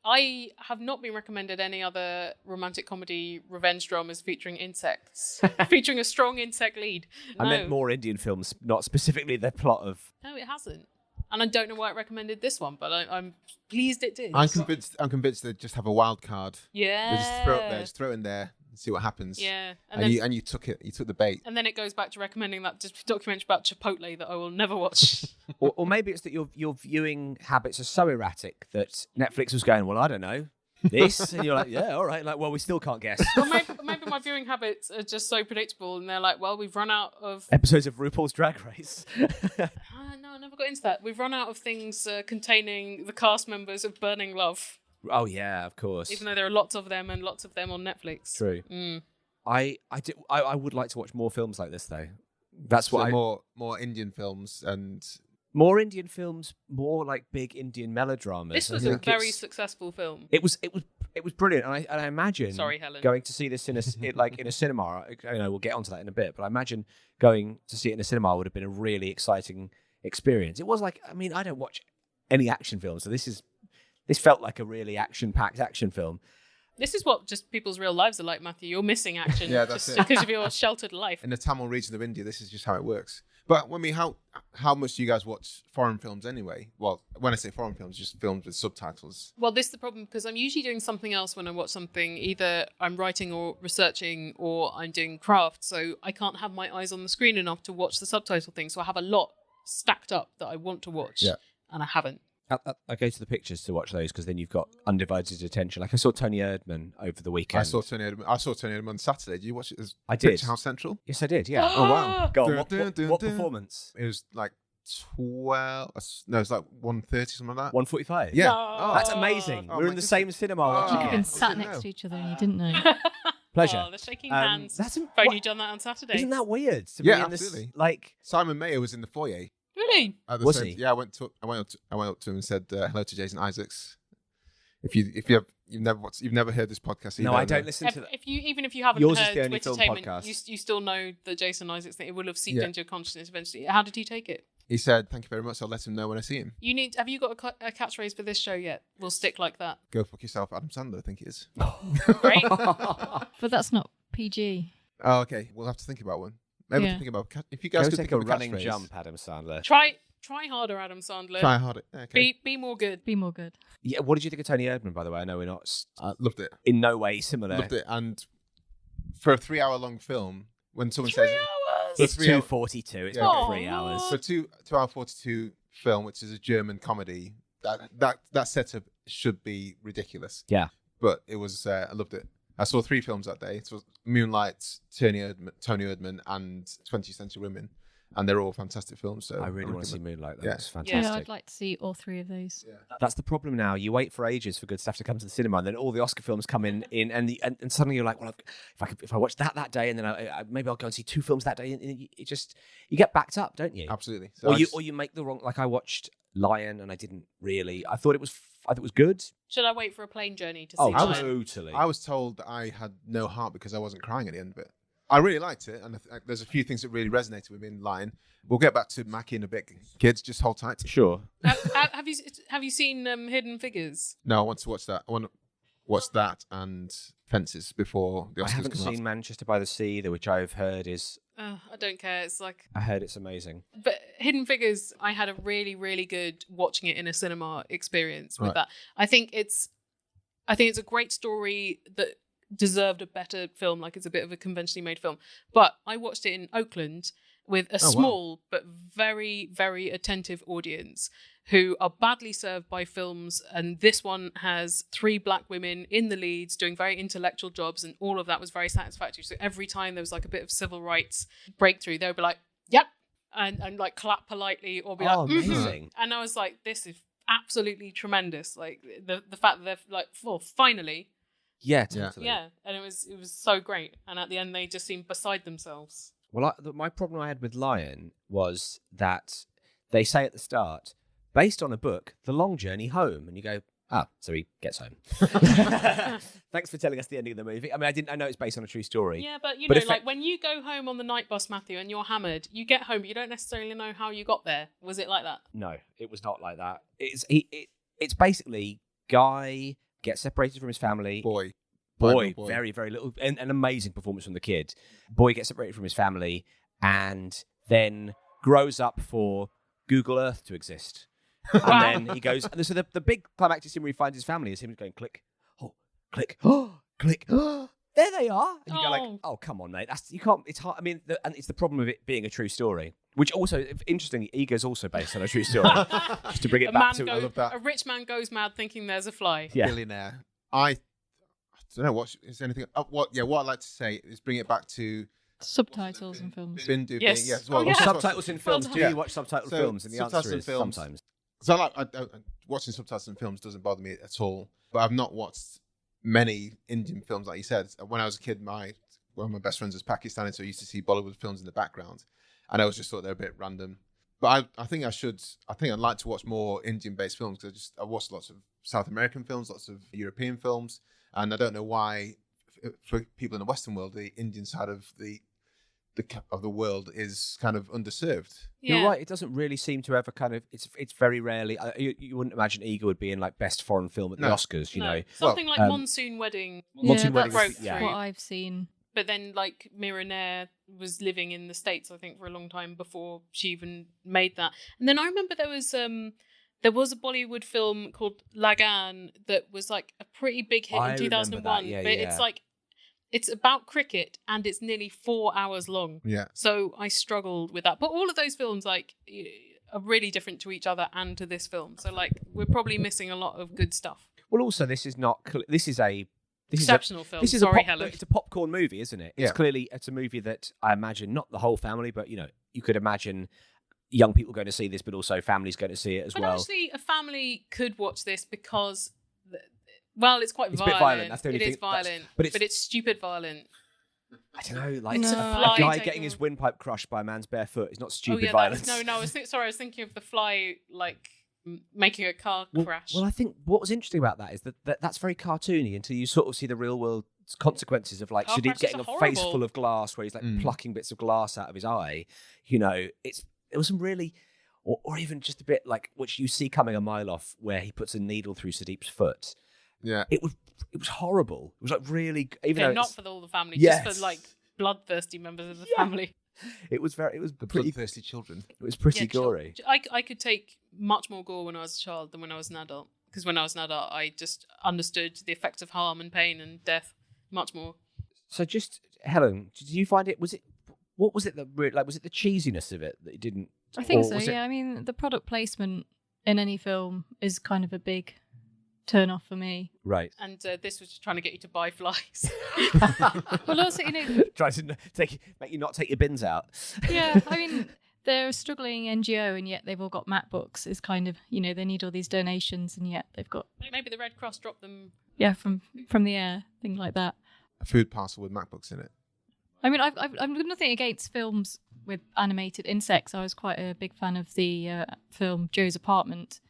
I have not been recommended any other romantic comedy revenge dramas featuring insects, featuring a strong insect lead. I No. meant more Indian films, not specifically the plot of. No, it hasn't. And I don't know why it recommended this one, but I'm pleased it did. I'm convinced they just have a wild card. Yeah. They just throw it there, just throw it in there, and see what happens. Yeah. And you took it. You took the bait. And then it goes back to recommending that documentary about Chipotle that I will never watch. Or maybe it's that your viewing habits are so erratic that Netflix was going, well, I don't know, this, and you're like, yeah, all right, like, well, we still can't guess. Or maybe my viewing habits are just so predictable, and they're like, well, we've run out of. Episodes of RuPaul's Drag Race. No, I never got into that. We've run out of things containing the cast members of Burning Love, Oh yeah, of course. even though there are lots of them and lots of them on Netflix. True. Mm. I would like to watch more films like this though. That's So what more Indian films and more Indian films, more like big Indian melodramas. This I was a think very it's- successful film. It was brilliant, and I imagine. Sorry, Helen. Going to see this in a cinema. We'll get onto that in a bit, but I imagine going to see it in a cinema would have been a really exciting experience. It was like, I mean, I don't watch any action films, so this felt like a really action-packed action film. This is what just people's real lives are like, Matthew. You're missing action Yeah, that's just it. because of your sheltered life. in the Tamil region of India, this is just how it works. But I mean, how much do you guys watch foreign films anyway? Well, when I say foreign films, just films with subtitles. Well, this is the problem because I'm usually doing something else when I watch something. Either I'm writing or researching or I'm doing craft. So I can't have my eyes on the screen enough to watch the subtitle thing. So I have a lot stacked up that I want to watch. Yeah. And I haven't. I go to the pictures to watch those because then you've got undivided attention. Like I saw Tony Erdmann over the weekend. I saw Tony Erdmann on Saturday. Did you watch it? I did. Picture House Central. Yes, I did. Yeah. Oh wow! Go on. Dun, dun, What dun. performance? It was like 12. No, it was like 1:30, something like that. 1:45. Yeah. No. That's amazing. Oh, We're my in the same cinema watching You've it. been I sat didn't next know. to each other and you didn't know. Pleasure. Oh, the shaking Um, hands. that's Phone what- you done that on Saturday. Isn't that weird? To Yeah, be in this, absolutely. like, Simon Mayer was in the foyer. Really? At the Was same- he? Yeah, I went up to him and said hello to Jason Isaacs. You've never heard this podcast. So you no, I don't know. listen to that. Even if you haven't Yours is heard the only film Twittertainment, podcast. you still know the Jason Isaacs thing. It will have seeped Yeah. into your consciousness eventually. How did he take it? He said, "Thank you very much. I'll let him know when I see him." Have you got a catchphrase for this show yet? We'll stick like that. Go fuck yourself, Adam Sandler. I think it is. Great. But that's not PG. Oh, okay. We'll have to think about one. Maybe we Yeah. can think about if you guys Go could take think a of running catchphrase. jump, Adam Sandler. Try harder, Adam Sandler. Try harder. Okay. Be more good. Be more good. Yeah, what did you think of Tony Erdmann, by the way? I know we're not Loved it. in no way similar. Loved it. And for a 3-hour long film, when someone 3 says hours. It's For 3 hours. 2:42. It's Yeah. not Aw. 3 hours. for 2-hour 42 film, which is a German comedy, that setup should be ridiculous. Yeah. But it was. I loved it. I saw 3 films that day. It was Moonlight, Tony Erdmann, and 20th Century Women, and they're all fantastic films. So I really want to see recommend- Moonlight. Yeah. That's Yeah, fantastic. I'd like to see all three of those. That's the problem now. You wait for ages for good stuff to come to the cinema, and then all the Oscar films come in, and suddenly you're like, well, if I watch that day, and then maybe I'll go and see 2 films that day, and you get backed up, don't you? Absolutely. So Or I you just- or you make the wrong. Like I watched Lion, and I didn't really. I thought it was. thought it was good. Should I wait for a plane journey to see Oh, Lion? totally. I was told that I had no heart because I wasn't crying at the end of it. I really liked it, and there's a few things that really resonated with me in Lion. We'll get back to Maakhi in a bit. Kids, just hold tight. Sure. Have you seen Hidden Figures? No, I want to watch that. I want to watch that and Fences before the Oscars I haven't come out. seen Manchester by the Sea, which I've heard is... I don't care. It's like... I heard it's amazing. But Hidden Figures, I had a really, really good watching it in a cinema experience with that. I think it's a great story that deserved a better film. Like, it's a bit of a conventionally made film. But I watched it in Oakland with a small but very, very attentive audience who are badly served by films. And this one has 3 black women in the leads doing very intellectual jobs, and all of that was very satisfactory. So every time there was like a bit of civil rights breakthrough, they would be like, yep, and like clap politely or be like, amazing. And I was like, this is absolutely tremendous. Like the fact that they're like, well, finally. Yeah, totally. Yeah, and it was so great. And at the end, they just seemed beside themselves. Well, my problem I had with Lion was that they say at the start, based on a book, The Long Journey Home, and you go, so he gets home. Thanks for telling us the ending of the movie. I mean, I know it's based on a true story. Yeah, but know, like when you go home on the night bus, Matthew, and you're hammered, you get home, but you don't necessarily know how you got there. Was it like that? No, it was not like that. It's basically Guy gets separated from his family. Boy. Very, very little. An amazing performance from the kid. Boy gets separated from his family and then grows up for Google Earth to exist. And then he goes, and so the big climactic scene where he finds his family is him going click, click, click, there they are. And you go like, oh, come on, mate. You can't, it's hard. I mean, and it's the problem of it being a true story, which also, interestingly, Eaga's also based on a true story. Just to bring it back to I love that. A rich man goes mad thinking there's a fly. Yeah. Billionaire. I don't know what is there anything. What I'd like to say is bring it back to subtitles in films. Yes. Subtitles in films. Well Do done. you watch subtitled films? And the answer is films. sometimes. So watching subtitles in films doesn't bother me at all. But I've not watched many Indian films, like you said. When I was a kid, one of my best friends was Pakistani, so I used to see Bollywood films in the background, and I always just thought they're a bit random. But I think I'd like to watch more Indian-based films because I watched lots of South American films, lots of European films, and I don't know why for people in the Western world, the Indian side of the world is kind of underserved. Yeah. You're right. It doesn't really seem to ever kind of. It's very rarely. You wouldn't imagine Eega would be in like best foreign film at the Oscars. You know, something like Monsoon Wedding. Monsoon Wedding broke was- through. yeah. What I've seen. But then, like, Mira Nair was living in the States, I think, for a long time before she even made that. And then I remember there was a Bollywood film called Lagan that was like a pretty big hit I in remember 2001. that, yeah, but yeah. it's about cricket and it's nearly 4 hours long. Yeah. So I struggled with that. But all of those films, like, are really different to each other and to this film. So, like, we're probably missing a lot of good stuff. Well, also, this is not. This is a Exceptional film. This is Sorry, a Helen. It's a popcorn movie, isn't it? Yeah. It's a movie that I imagine not the whole family, but you could imagine young people going to see this, but also families going to see it as But well. actually, a family could watch this because, well, it's quite It's a violent. bit violent. That's the only It thing. is violent, but but it's stupid violent. I don't know, like No. a guy Taking- getting his windpipe crushed by a man's bare foot is not stupid that violence. was, no. I was thinking of the fly, like making a car crash. Well, I think what was interesting about that is that's very cartoony until you sort of see the real world consequences of like Car Shadid crashes getting are a face horrible. full of glass where he's like plucking bits of glass out of his eye. It was some really, or even just a bit like which you see coming a mile off where he puts a needle through Sudeep's foot. Yeah. It was horrible. It was like really, even yeah, though not it's- for all the family, Yes. just for like bloodthirsty members of the family. it was The pretty, bloodthirsty children. it was pretty Yeah, gory. I could take much more gore when I was a child than when I was an adult. Because when I was an adult, I just understood the effects of harm and pain and death much more. So just Helen, did you find it? What was it that like? Was it the cheesiness of it that it didn't? I think or so, was it- yeah. I mean, the product placement in any film is kind of a big turn off for me. Right. And this was just trying to get you to buy flies. Well, also, Try to make you not take your bins out. yeah, I mean, they're a struggling NGO and yet they've all got MacBooks. It's kind of, they need all these donations and yet they've got, Maybe the Red Cross dropped them. yeah, from the air, things like that. A food parcel with MacBooks in it. I mean, I've nothing against films with animated insects. I was quite a big fan of the film Joe's Apartment.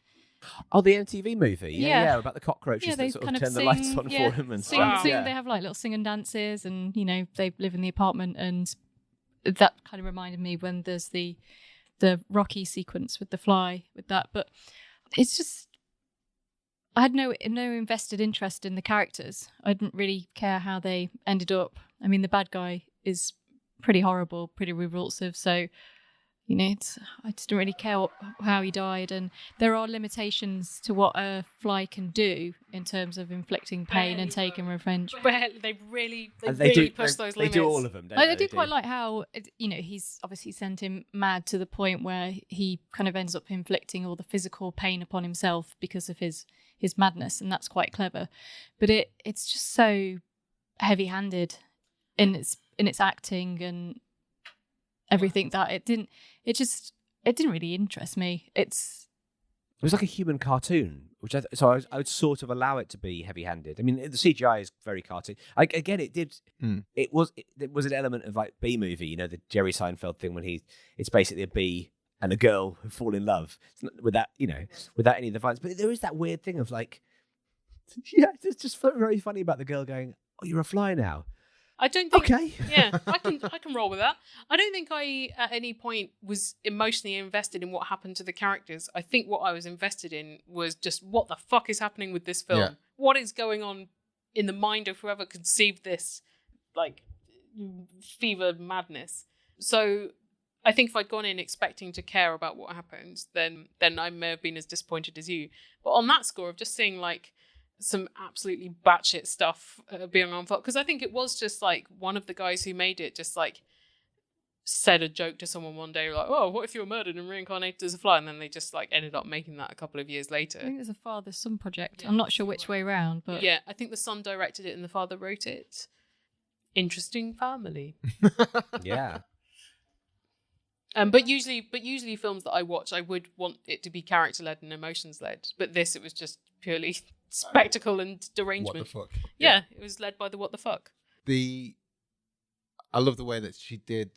Oh, the MTV movie. Yeah. Yeah, about the cockroaches Yeah, they that sort kind of of turn the sing, lights on for him and stuff. sing. Yeah. They have like little sing and dances, and they live in the apartment, and that kind of reminded me when there's the Rocky sequence with the fly with that. But it's just I had no invested interest in the characters. I didn't really care how they ended up. I mean, the bad guy is pretty horrible, pretty revulsive. So, I just didn't really care how he died. And there are limitations to what a fly can do in terms of inflicting pain and taking revenge. But they really push those limits. They do all of them, don't I they? do quite like how, he's obviously sent him mad to the point where he kind of ends up inflicting all the physical pain upon himself because of his madness, and that's quite clever. But it's just so heavy-handed in its acting and everything that it didn't really interest me. It was like a human cartoon, which I would sort of allow it to be heavy-handed. I mean, the CGI is very cartoon. Again, it did. It was an element of like B movie, the Jerry Seinfeld thing when it's basically a bee and a girl who fall in love without any of the violence. But there is that weird thing of like, yeah, it's just very funny about the girl going, "Oh, you're a fly now." I don't think. Okay. Yeah, I can roll with that. I don't think I at any point was emotionally invested in what happened to the characters. I think what I was invested in was just what the fuck is happening with this film. Yeah. What is going on in the mind of whoever conceived this, like, fever madness. So I think if I'd gone in expecting to care about what happened, then I may have been as disappointed as you. But on that score of just seeing like some absolutely batshit stuff being on, because I think it was just like one of the guys who made it just like said a joke to someone one day like, "Oh, what if you were murdered and reincarnated as a fly?" And then they just like ended up making that a couple of years later. I think it was a father-son project. I'm not sure which way around, but yeah, I think the son directed it and the father wrote it. Interesting family. Yeah. But usually films that I watch, I would want it to be character-led and emotions-led. But this, it was just purely spectacle and derangement. What the fuck? Yeah, it was led by the what the fuck. I love the way that she did,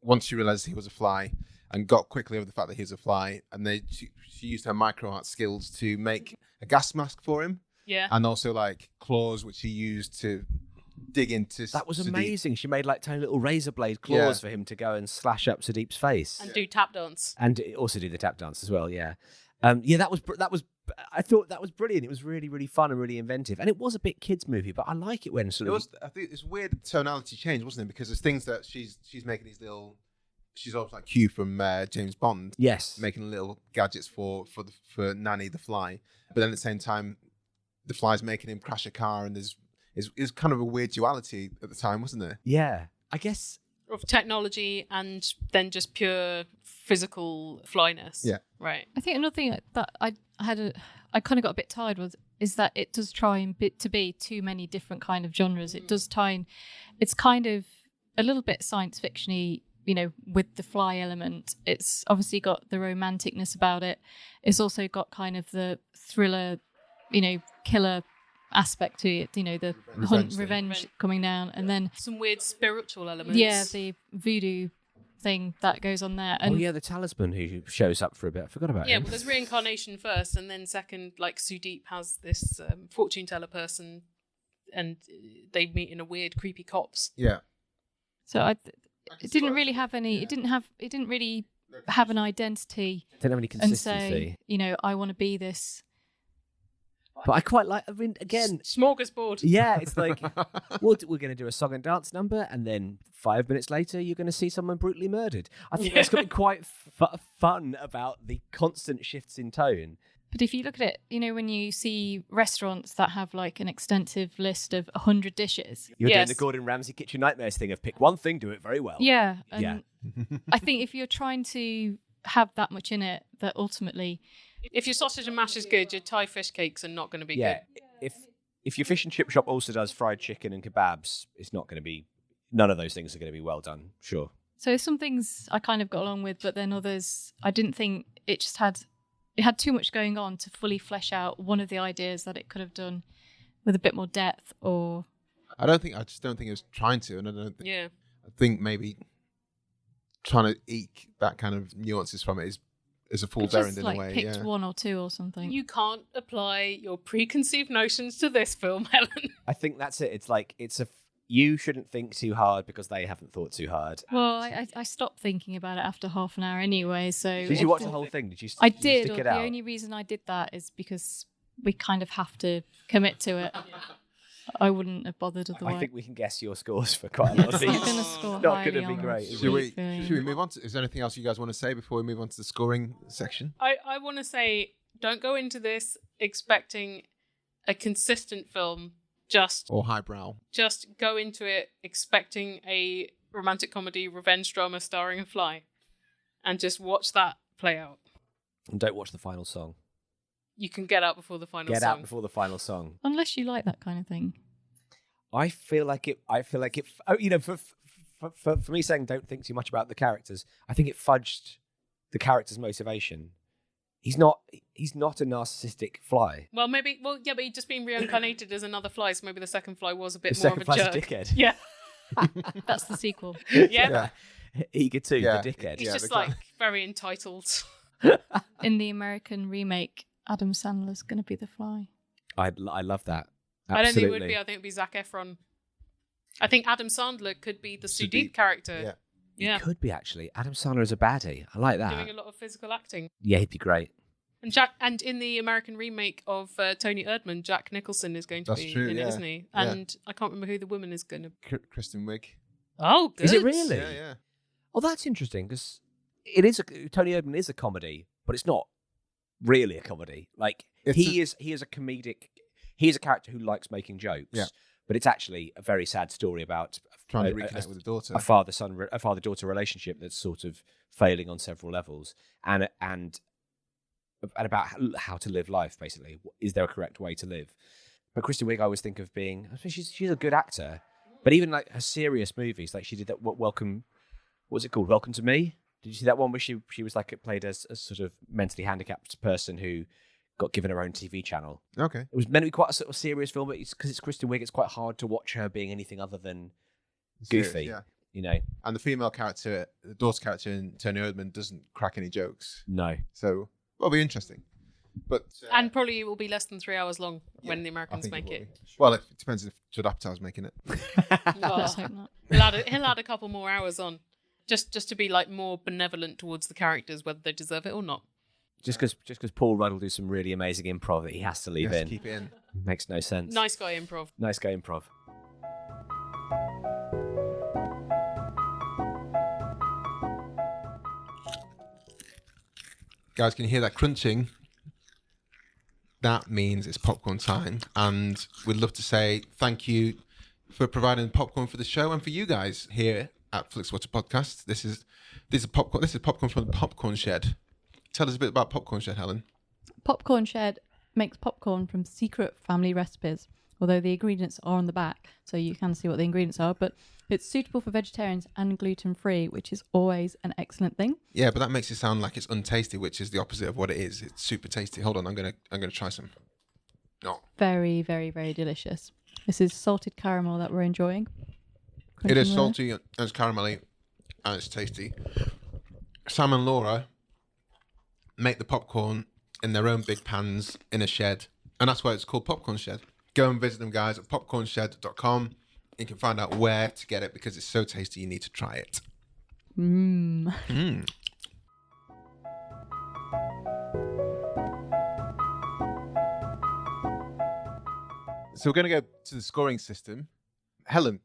once she realised he was a fly and got quickly over the fact that he was a fly, and she used her micro art skills to make a gas mask for him. Yeah. And also like claws, which she used to dig into. That was Sudeep. amazing. She made like tiny little razor blade claws for him to go and slash up Sudeep's face. And do tap dance. And also do the tap dance as well, yeah. That was. I thought that was brilliant. It was really, really fun and really inventive, and it was a bit kids' movie. But I like it when sort of. I think it's weird tonality change, wasn't it? Because there's things that she's making these little. She's almost like Q from James Bond. Yes, making little gadgets for Nanny the fly, but then at the same time, the fly's making him crash a car, and it's kind of a weird duality at the time, wasn't it? Yeah, I guess. Of technology and then just pure physical flyness. Yeah. Right. I think another thing that I kind of got a bit tired with is that it does try to be too many different kind of genres. It does it's kind of a little bit science fiction-y, with the fly element. It's obviously got the romanticness about it. It's also got kind of the thriller, killer aspect to it, the revenge coming down, and then some weird spiritual elements. Yeah, the voodoo thing that goes on there. And the talisman who shows up for a bit. I forgot about him. Yeah, well, there's reincarnation first, and then second, like Sudeep has this fortune teller person, and they meet in a weird, creepy copse. Yeah. So it didn't really have any. It didn't really have an identity. Didn't have any consistency. And say, I want to be this. But I quite like. I mean, again, smorgasbord. Yeah, it's like we're going to do a song and dance number, and then 5 minutes later, you're going to see someone brutally murdered. I think that's got to be quite fun about the constant shifts in tone. But if you look at it, when you see restaurants that have like an extensive list of 100 dishes, you're doing the Gordon Ramsay Kitchen Nightmares thing of pick one thing, do it very well. Yeah, yeah. I think if you're trying to have that much in it, that ultimately. If your sausage and mash is good, your Thai fish cakes are not going to be good. Yeah, if your fish and chip shop also does fried chicken and kebabs, it's not going to be. None of those things are going to be well done. Sure. So some things I kind of got along with, but then others I didn't think it just had. It had too much going on to fully flesh out one of the ideas that it could have done with a bit more depth. Or I just don't think it was trying to, and I don't. Yeah. I think maybe trying to eke that kind of nuances from it is is a fool's errand Just in like a way. picked Yeah. one or two or something. You can't apply your preconceived notions to this film, Helen. I think that's it. It's like you shouldn't think too hard because they haven't thought too hard. Well, I stopped thinking about it after half an hour anyway. So Did you watch the whole thing? Did you? I did. did. You stick it The out? only reason I did that is because we kind of have to commit to it. I wouldn't have bothered otherwise. I think we can guess your scores for quite a lot of It's these. not going to score Not highly gonna be on great, the is Should street we film. move on to? Is there anything else you guys want to say before we move on to the scoring section? I want to say, don't go into this expecting a consistent film. Or highbrow? Just go into it expecting a romantic comedy revenge drama starring a fly, and just watch that play out. And don't watch the final song. You can get out before the final Get song. out before the final song. Unless you like that kind of thing. I feel like it. Oh, for me saying don't think too much about the characters, I think it fudged the character's motivation. He's not a narcissistic fly. Well, yeah, but he'd just been reincarnated as another fly, so maybe the second fly was a bit The more of second a fly's jerk. a dickhead. Yeah, That's the sequel. yeah. Eager too, Yeah. the dickhead. He's Yeah, just the like very entitled. In the American remake, Adam Sandler's going to be the fly. I love that. Absolutely. I don't think it would be. I think it would be Zac Efron. I think Adam Sandler could be the Sudeep character. Yeah. Yeah, He could be actually. Adam Sandler is a baddie. I like that. doing a lot of physical acting. Yeah, he'd be great. And in the American remake of Tony Erdmann, Jack Nicholson is going to That's be true, in yeah. it, isn't he? Yeah. And I can't remember who the woman is going to. Kristen Wiig. Oh, good. Is it really? Yeah, yeah. Oh, that's interesting because Tony Erdmann is a comedy, but it's not really a comedy. Like he is a comedic. He is a character who likes making jokes. Yeah. But it's actually a very sad story about Trying to reconnect with the daughter. a father-daughter relationship that's sort of failing on several levels, and about how to live life. Basically, is there a correct way to live? But Kristen Wiig, I always think of being. I suppose she's a good actor, but even like her serious movies, like she did that. Welcome, what was it called? Welcome to Me. Did you see that one where she was like played as a sort of mentally handicapped person who got given her own TV channel? Okay. It was meant to be quite a sort of serious film, but because it's Kristen Wiig, it's quite hard to watch her being anything other than goofy. Yeah. You know, And the female character, the daughter character in Tony Erdmann, doesn't crack any jokes. no. So, it'll be interesting. But And probably it will be less than 3 hours long when the I Americans think make will it. be. Well, it depends if Judd Apatow's making it. Let's hope not. He'll add a couple more hours on, just to be like more benevolent towards the characters, whether they deserve it or not. Just because Paul Rudd will do some really amazing improv that he has to leave in. Keep it in. Makes no sense. Nice guy improv. Nice guy improv. Guys, can you hear that crunching? That means it's popcorn time, and we'd love to say thank you for providing popcorn for the show and for you guys here at Flixwatcher Podcast. This is popcorn. This is popcorn from the Popcorn Shed. Tell us a bit about Popcorn Shed, Helen. Popcorn Shed makes popcorn from secret family recipes, although the ingredients are on the back, so you can see what the ingredients are, but it's suitable for vegetarians and gluten-free, which is always an excellent thing. Yeah, but that makes it sound like it's untasty, which is the opposite of what it is. It's super tasty. Hold on, I'm gonna try some. No. Very, very, very delicious. This is salted caramel that we're enjoying. It is Crunching salty and it's caramelly and it's tasty. Sam and Laura make the popcorn in their own big pans in a shed, and that's why it's called Popcorn Shed. Go and visit them, guys, at popcornshed.com. You can find out where to get it because it's so tasty you need to try it. So we're going to go to the scoring system. Helen.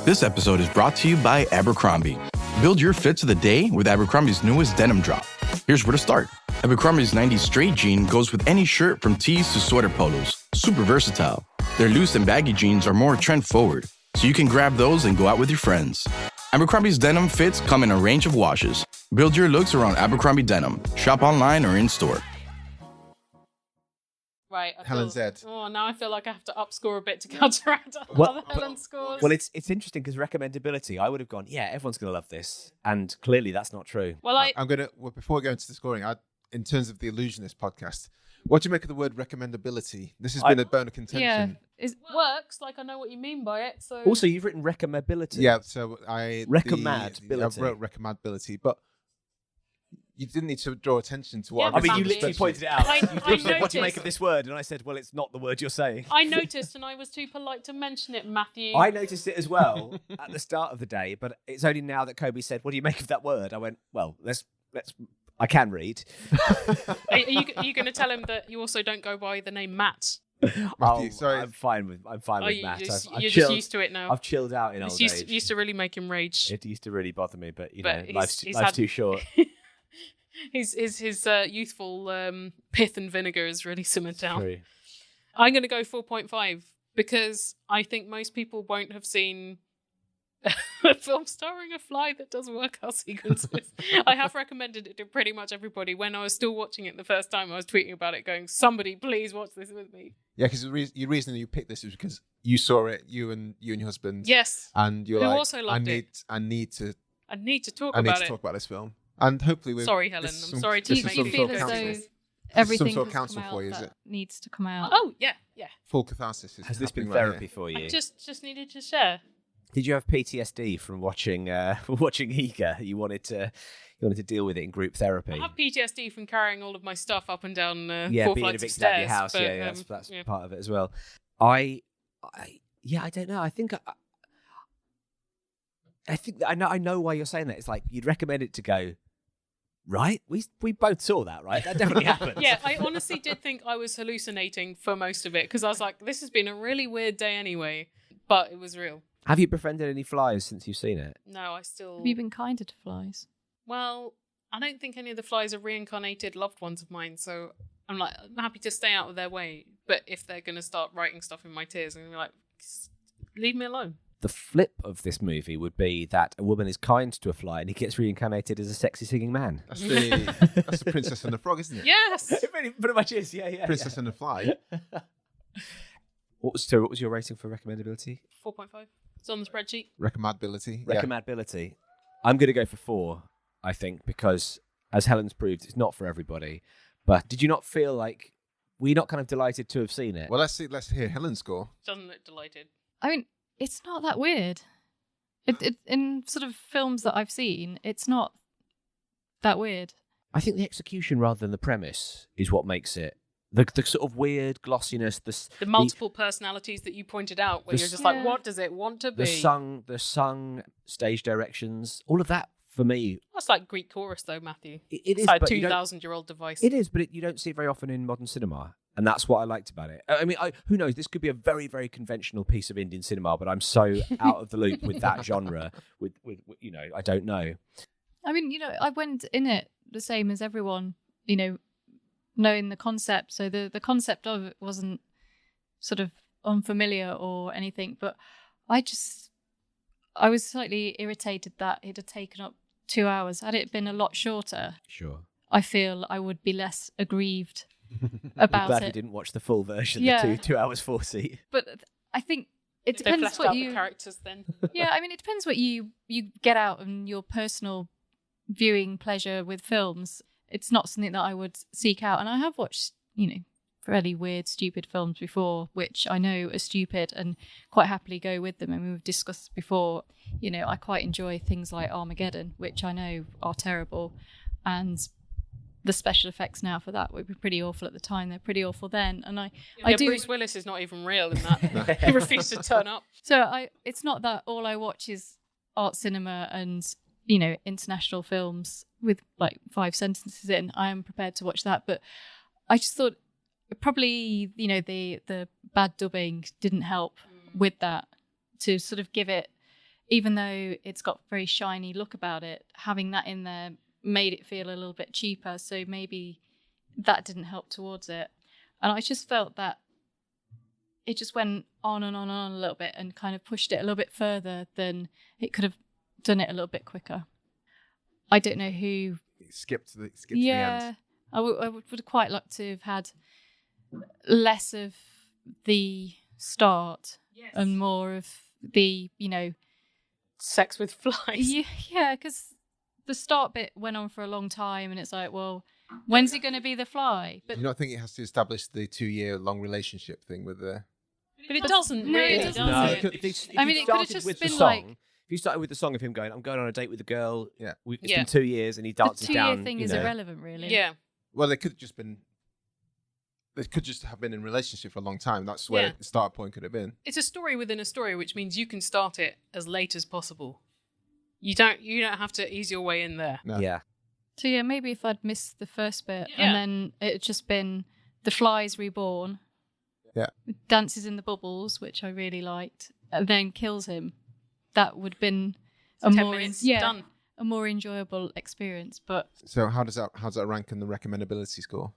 This episode is brought to you by Abercrombie. Build your fit to the day with Abercrombie's newest denim drop. Here's where to start. Abercrombie's 90s straight jean goes with any shirt from tees to sweater polos. Super versatile. Their loose and baggy jeans are more trend forward, so you can grab those and go out with your friends. Abercrombie's denim fits come in a range of washes. Build your looks around Abercrombie denim. Shop online or in store. Right. Helen Z. Oh, now I feel like I have to upscore a bit to counteract Well- other Helen's scores. Well, it's interesting because recommendability, I would have gone, yeah, everyone's going to love this. And clearly that's not true. Well, Before we go into the scoring, in terms of the Illusionist podcast, what do you make of the word recommendability? This has been a bone of contention. it works. Like I know what you mean by it. So Also, you've written recommendability. Yeah, so I Recommendability. I wrote recommendability, but You didn't need to draw attention to what Yeah, I I was mean, you Matthew. literally pointed it out. I You said, what do you noticed. make of this word? And I said, well, it's not the word you're saying. I noticed, and I was too polite to mention it, Matthew. I noticed it as well at the start of the day, but it's only now that Kobe said, what do you make of that word? I went, well, let's I can read. Are you going to tell him that you also don't go by the name Matt? Matthew, sorry. I'm fine with Matt. You're I've just chilled, used to it now. I've chilled out in It's old used, age. used to really make him rage. It used to really bother me, but But life's had- too short. His youthful pith and vinegar has really simmered down. True. I'm going to go 4.5 because I think most people won't have seen a film starring a fly that does workout sequences. I have recommended it to pretty much everybody. When I was still watching it the first time, I was tweeting about it going, somebody please watch this with me. Yeah, because the reason you picked this is because you saw it, you and your husband. Yes. And you're Who like, also loved it. I need to talk talk about it. about this film. And hopefully we're... Sorry, Helen. I'm sorry to Do make you you feel go as through though this. everything sort of has counsel come for out you, is that it? needs to come out? Oh, yeah. Full catharsis is Has this been happening right therapy here. for you? I just needed to share. Did you have PTSD from watching Eega? You wanted to deal with it in group therapy. I have PTSD from carrying all of my stuff up and down Yeah, 4 being flights of evicted out of stairs. your house. But, Yeah, that's yeah. part of it as well. I don't know. I think I know why you're saying that. It's like you'd recommend it to go. Right, we both saw that, right? That definitely happened. Yeah, I honestly did think I was hallucinating for most of it because I was like, this has been a really weird day anyway, but it was real. Have you befriended any flies since you've seen it? No, I still... Have you been kinder to flies? Well, I don't think any of the flies are reincarnated loved ones of mine, so I'm happy to stay out of their way. But if they're going to start writing stuff in my tears, I'm going to be like, leave me alone. The flip of this movie would be that a woman is kind to a fly and he gets reincarnated as a sexy singing man. That's the Princess and the Frog, isn't it? Yes! It pretty much is, yeah. Princess and the Fly. What was your rating for recommendability? 4.5. It's on the spreadsheet. Recommendability. Yeah. Recommendability. I'm going to go for 4, I think, because as Helen's proved, it's not for everybody. But did you not feel like were you not kind of delighted to have seen it? Well, let's hear Helen's score. Doesn't look delighted. I mean, it's not that weird. It in sort of films that I've seen, it's not that weird. I think the execution rather than the premise is what makes it. The sort of weird glossiness, The multiple personalities that you pointed out, where the- you're just Yeah. like, what does it want to be? the sung stage directions, all of that for me. That's like Greek chorus, though, Matthew. It It's is like a but you don't- 2,000-year-old device. It is, but you don't see it very often in modern cinema, and that's what I liked about it. I mean, who knows? This could be a very, very conventional piece of Indian cinema, but I'm so out of the loop with that genre. With I don't know. I mean, I went in it the same as everyone, knowing the concept. So the concept of it wasn't sort of unfamiliar or anything, but I was slightly irritated that it had taken up 2 hours. Had it been a lot shorter, Sure. I feel I would be less aggrieved I'm about glad it. we didn't watch the full version, Yeah. the 2 hours 40. But I think it They depends fleshed what out you... the characters then. Yeah, I mean, it depends what you get out and your personal viewing pleasure with films. It's not something that I would seek out. And I have watched, fairly weird, stupid films before, which I know are stupid and quite happily go with them. And we've discussed before, I quite enjoy things like Armageddon, which I know are terrible. And the special effects now for that would be pretty awful at the time. They're pretty awful then. And I do... Bruce Willis is not even real in that. He refused to turn up. So it's not that all I watch is art cinema and, international films with like 5 sentences in. I am prepared to watch that. But I just thought probably, the bad dubbing didn't help with that to sort of give it, even though it's got a very shiny look about it, having that in there made it feel a little bit cheaper. So maybe that didn't help towards it. And I just felt that it just went on and on and on a little bit and kind of pushed it a little bit further than it could have done it a little bit quicker. I don't know who... Skip to the end. I would quite like to have had less of the start and more of the, Sex with flies. Yeah, because the start bit went on for a long time and it's like, well, when's he going to be the fly? But Do you not think it has to establish the 2-year-long relationship thing with the... But it doesn't No, really, it does doesn't. No, it? if I mean, you it could have started just with the been song, like- If you started with the song of him going, I'm going on a date with a girl. Yeah. It's been 2 years and he dances the down. 2-year thing you is know. irrelevant, really. Yeah. Well, they could just have been in a relationship for a long time. That's where the start point could have been. It's a story within a story, which means you can start it as late as possible. You don't have to ease your way in there. No. Yeah. So yeah, maybe if I'd missed the first bit Yeah. and then it had just been The Fly's Reborn. Yeah. Dances in the Bubbles, which I really liked, and then kills him. That would have been a 10 more minutes, yeah, done. a more enjoyable experience. But So how does that rank in the recommendability score?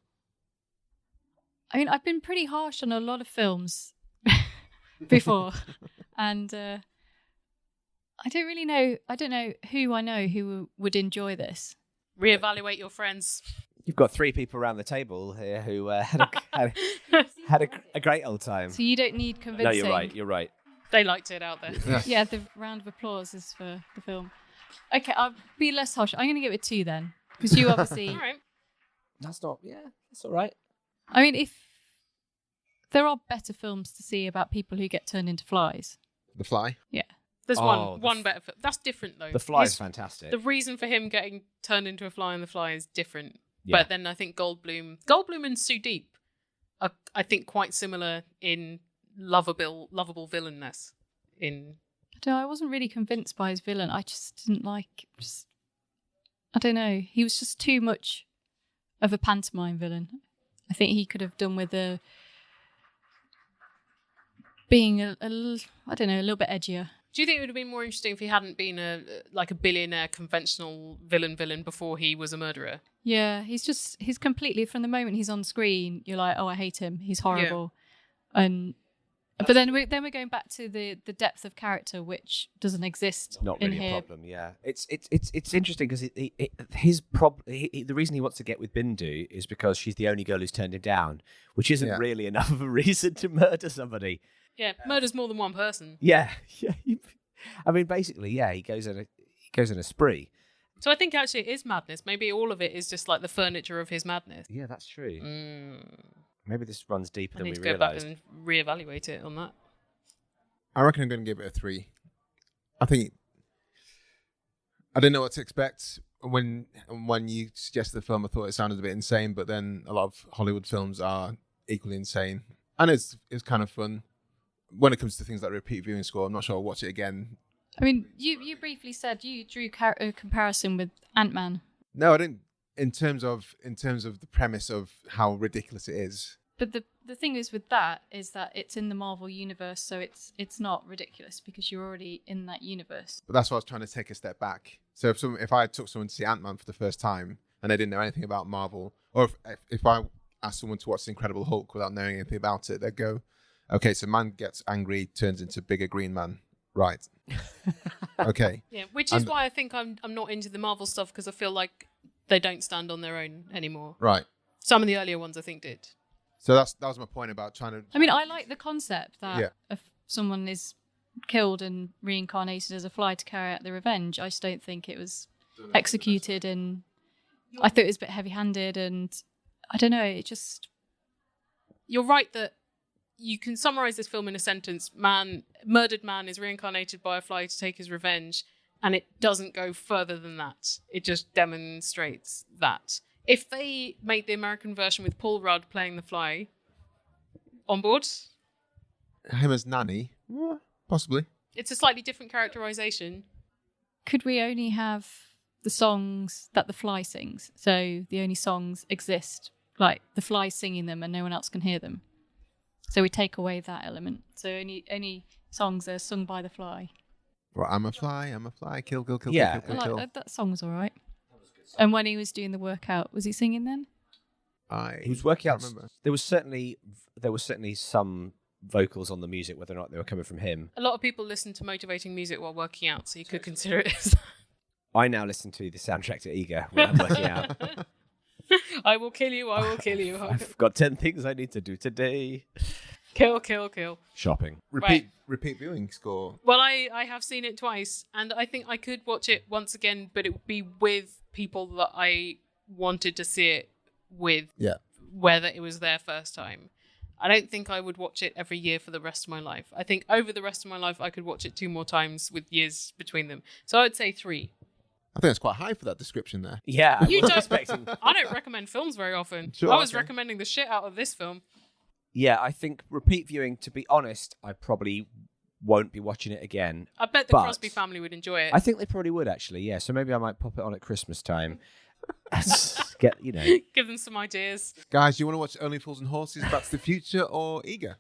I mean, I've been pretty harsh on a lot of films before, and I don't really know. I don't know who would enjoy this. Reevaluate your friends. You've got 3 people around the table here who had a great old time. So you don't need convincing. No, you're right. You're right. They liked it out there. Yeah, the round of applause is for the film. Okay, I'll be less harsh. I'm going to give it 2 then, because you obviously. All right. That's not. Yeah, that's all right. I mean, if there are better films to see about people who get turned into flies. The Fly? Yeah. There's Oh, one better film. That's different though. The Fly is His- fantastic. The reason for him getting turned into a fly in The Fly is different. Yeah. But then I think Goldblum and Sudeep are, I think, quite similar in lovable villainness. I wasn't really convinced by his villain. I just didn't like. I don't know. He was just too much of a pantomime villain. I think he could have done with being a little bit edgier. Do you think it would have been more interesting if he hadn't been a billionaire conventional villain before he was a murderer? Yeah, he's completely, from the moment he's on screen, you're like, oh, I hate him. He's horrible. Yeah. But then we're going back to the depth of character, which doesn't exist Not in really here. a problem. Yeah, it's interesting because his problem. The reason he wants to get with Bindu is because she's the only girl who's turned him down, which isn't really enough of a reason to murder somebody. Yeah, murders more than one person. Yeah. I mean, basically, he goes on a spree. So I think actually it is madness. Maybe all of it is just like the furniture of his madness. Yeah, that's true. Maybe this runs deeper I than need we to go back realised. and reevaluate it on that. I reckon I'm going to give it a 3. I didn't know what to expect when you suggested the film. I thought it sounded a bit insane, but then a lot of Hollywood films are equally insane, and it's kind of fun. When it comes to things like repeat viewing score, I'm not sure I'll watch it again. I mean, you briefly said you drew a comparison with Ant-Man. No, I didn't. In terms of the premise of how ridiculous it is. But the thing is with that is that it's in the Marvel universe, so it's not ridiculous because you're already in that universe. But that's why I was trying to take a step back. So if I took someone to see Ant-Man for the first time and they didn't know anything about Marvel, or if I asked someone to watch The Incredible Hulk without knowing anything about it, they'd go, okay, so man gets angry, turns into bigger green man. Right. Okay. Yeah, which is why I think I'm not into the Marvel stuff, because I feel like they don't stand on their own anymore. Right. Some of the earlier ones I think did. So that was my point about trying to... I mean, I like the concept that if someone is killed and reincarnated as a fly to carry out the revenge, I just don't think it was executed, and I thought it was a bit heavy-handed, and I don't know, it just... You're right that you can summarize this film in a sentence. Murdered man is reincarnated by a fly to take his revenge, and it doesn't go further than that. It just demonstrates that. If they made the American version with Paul Rudd playing the fly, on board? Him as Nanny? Possibly. It's a slightly different characterization. Could we only have the songs that the fly sings? So the only songs exist, like the fly singing them and no one else can hear them. So we take away that element. So only songs are sung by the fly. Well, I'm a fly, kill, kill, kill, Yeah. kill, kill, kill. That song was all right. And when he was doing the workout, was he singing then? He was working out. Remember. There was certainly some vocals on the music, whether or not they were coming from him. A lot of people listen to motivating music while working out, so you could consider it as... I now listen to the soundtrack to Eega when I'm working out. I will kill you, I will kill you. I've got 10 things I need to do today. Kill, kill, kill. Shopping. Repeat viewing score. Well, I have seen it twice, and I think I could watch it once again, but it would be with people that I wanted to see it with, Yeah. whether it was their first time. I don't think I would watch it every year for the rest of my life. I think over the rest of my life, I could watch it 2 more times with years between them. So I would say 3. I think that's quite high for that description there. Yeah, I You wasn't don't- expecting. I don't recommend films very often. Sure, I was okay. recommending the shit out of this film. Yeah, I think repeat viewing, to be honest, I probably won't be watching it again. I bet the But Crosby family would enjoy it. I think they probably would, actually, yeah. So maybe I might pop it on at Christmas time. Get, Give them some ideas. Guys, do you want to watch Only Fools and Horses, Back to the Future, or Eega?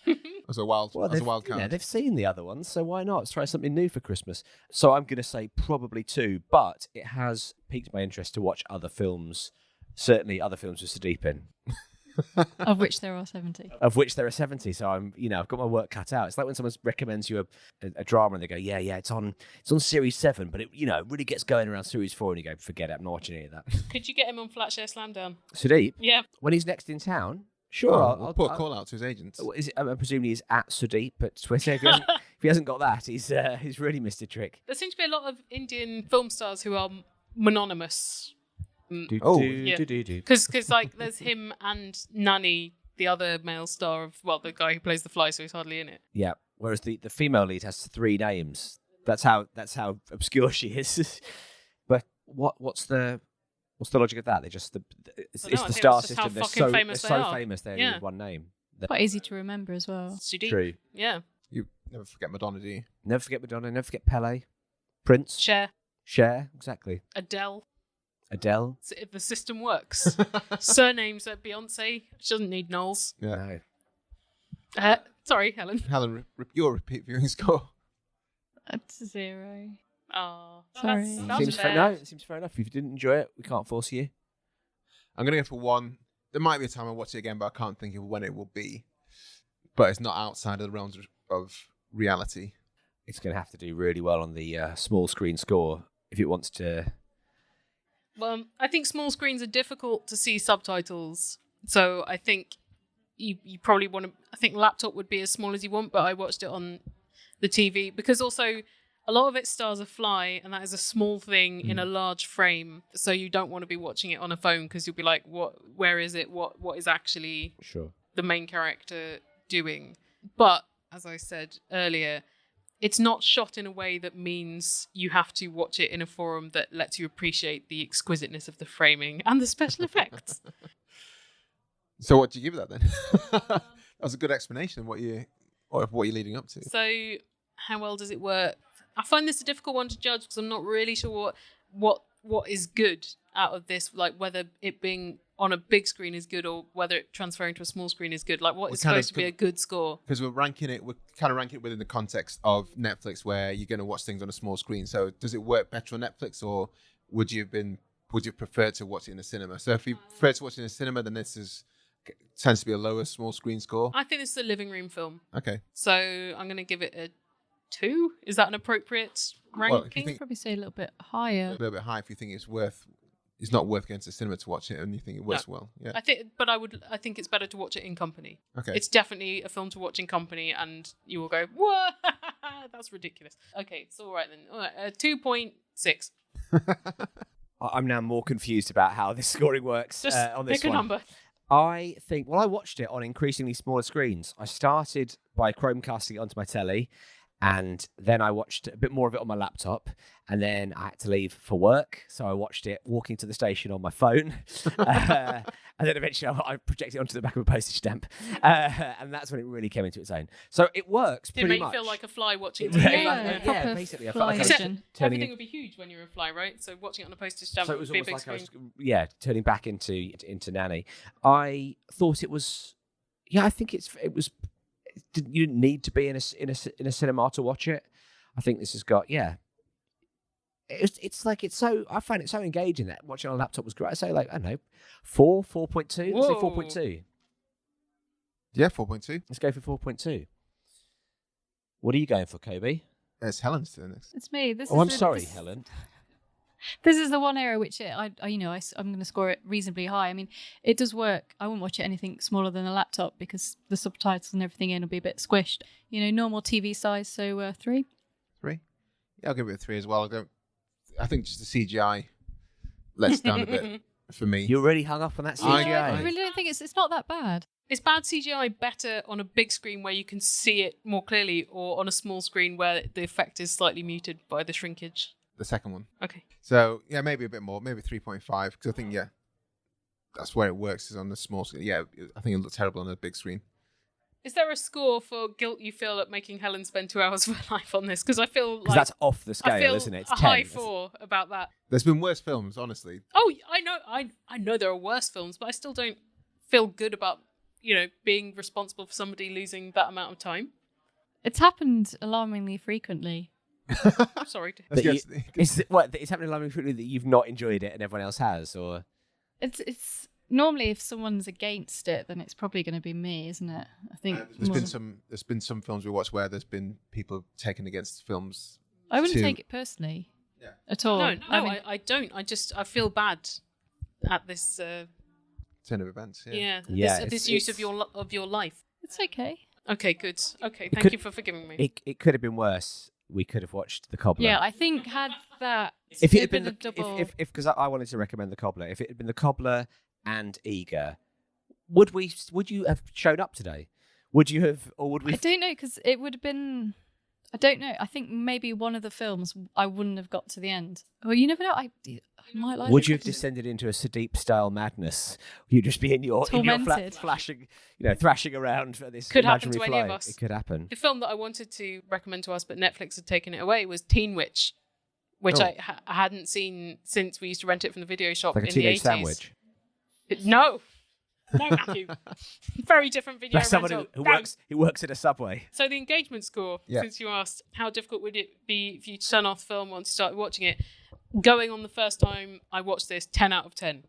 As a wild card. they've seen the other ones, so why not? Let's try something new for Christmas. So I'm going to say probably 2, but it has piqued my interest to watch other films, certainly other films with Sudeep in, Of which there are 70. of which there are 70. So I've got my work cut out. It's like when someone recommends you a drama and they go, yeah, it's on series 7, but it really gets going around series 4, and you go, forget it, I'm not watching any of that. Could you get him on Flatshare Slamdown? Sudeep, Yeah. when he's next in town, sure, We'll put a call out to his agents. I presume he's at Sudeep at Twitter. If he hasn't got that, he's really missed a trick. There seems to be a lot of Indian film stars who are mononymous. Do. Because like there's him and Nani, the other male star of the guy who plays the fly, so he's hardly in it. Yeah. Whereas the female lead has 3 names. That's how obscure she is. But what's the logic of that? They just it's I think the that's star just how system. They're fucking so famous they're they so are. famous they only Yeah. need one name. Quite easy to remember as well. Sudeep. True. Yeah. You never forget Madonna, do you? Never forget Madonna. Never forget Pele. Prince. Cher. Exactly. Adele. Adele. If the system works. Surnames at Beyonce. She doesn't need Knowles. Yeah. No. Sorry, Helen. Helen, your repeat viewing score. That's 0. Oh, Sorry. Seems fair. It seems fair enough. If you didn't enjoy it, we can't force you. I'm going to go for 1. There might be a time I'll watch it again, but I can't think of when it will be. But it's not outside of the realms of reality. It's going to have to do really well on the small screen score if it wants to. Well, I think small screens are difficult to see subtitles. So I think you probably want to... I think laptop would be as small as you want, but I watched it on the TV. Because also, a lot of it stars a fly, and that is a small thing in a large frame. So you don't want to be watching it on a phone, because you'll be like, where is it? What is actually the main character doing? But, as I said earlier... It's not shot in a way that means you have to watch it in a forum that lets you appreciate the exquisiteness of the framing and the special effects. So what do you give that then? That was a good explanation of what you're leading up to. So how well does it work? I find this a difficult one to judge because I'm not really sure what is good out of this, like whether it being on a big screen is good or whether it transferring to a small screen is good. Like what is supposed to be a good score? Because we're kind of ranking it within the context of Netflix, where you're going to watch things on a small screen. So does it work better on Netflix, or would you prefer to watch it in the cinema? So if you prefer to watch it in the cinema, then tends to be a lower small screen score. I think this is a living room film. Okay. So I'm going to give it a 2. Is that an appropriate ranking? I'd probably say a little bit higher. A little bit high if you think it's not worth going to the cinema to watch it, and you think it works well. Yeah. I think it's better to watch it in company. Okay. It's definitely a film to watch in company, and you will go, "Whoa, that's ridiculous." Okay, it's all right then. All right, 2.6. I'm now more confused about how this scoring works Just on this pick a one. number. I think, I watched it on increasingly smaller screens. I started by Chromecasting it onto my telly, and then I watched a bit more of it on my laptop, and then I had to leave for work, so I watched it walking to the station on my phone, and then eventually I projected it onto the back of a postage stamp, and that's when it really came into its own. So it works Did it pretty make you much. feel like a fly watching Yeah, TV? yeah, proper basically. I felt fly like I was action. turning Everything in. would be huge when you're a fly, right? So watching it on a postage stamp So it would was be a almost big like screen. I was, turning back into Nanny. I thought it was, I think it was. You didn't need to be in a cinema to watch it. I think this has got, It's so. I find it so engaging that watching on a laptop was great. I say I don't know, 4.2. Let's say Whoa. 4.2. Yeah, 4.2. Let's go for 4.2. What are you going for, Kobe? It's Helen's turn next. It's me. I'm sorry, Helen. This is the one area which I'm going to score it reasonably high. I mean, it does work. I wouldn't watch it anything smaller than a laptop because the subtitles and everything in will be a bit squished. Normal TV size, so 3. 3? Yeah, I'll give it a 3 as well. I think just the CGI lets down a bit for me. You're really hung up on that CGI. I really don't think it's not that bad. Is bad CGI better on a big screen where you can see it more clearly, or on a small screen where the effect is slightly muted by the shrinkage? The second one. Okay. So, yeah, maybe a bit more, maybe 3.5, because I think, yeah, that's where it works, is on the small screen. Yeah, I think it looks terrible on a big screen. Is there a score for guilt you feel at making Helen spend 2 hours of her life on this? Because I feel like... that's off the I scale, feel isn't it? It's a 10. high 4 about that. There's been worse films, honestly. Oh, I know. I know there are worse films, but I still don't feel good about, being responsible for somebody losing that amount of time. It's happened alarmingly frequently. Sorry. It's happening alarmingly frequently that you've not enjoyed it and everyone else has, or... It's normally if someone's against it, then it's probably going to be me, isn't it? I think there's been some films we watched where there's been people taken against films. I wouldn't take it personally at all. No, I don't. I feel bad at this turn of events. This use of your life. It's okay. Okay, good. Okay, thank you for forgiving me. It could have been worse. We could have watched The Cobbler. Yeah, I think had that... If it had been a double... because I wanted to recommend The Cobbler. If it had been The Cobbler and Eega, would you have shown up today? Would you have, or would we? I don't know, because it would have been... I don't know. I think maybe one of the films I wouldn't have got to the end. Well, you never know. I might like. Would you have descended into a Sadeep style madness? You'd just be in your flat, flashing, thrashing around for this could happen imaginary to flight. any of us. It could happen. The film that I wanted to recommend to us, but Netflix had taken it away, was Teen Witch, which I hadn't seen since we used to rent it from the video shop Like a in the 80s. teenage sandwich. No, Matthew. Very different video That's someone rental. who works at a Subway. So the engagement score, since you asked, how difficult would it be for you to turn off the film once you started watching it? Going on the first time I watched this, 10 out of 10.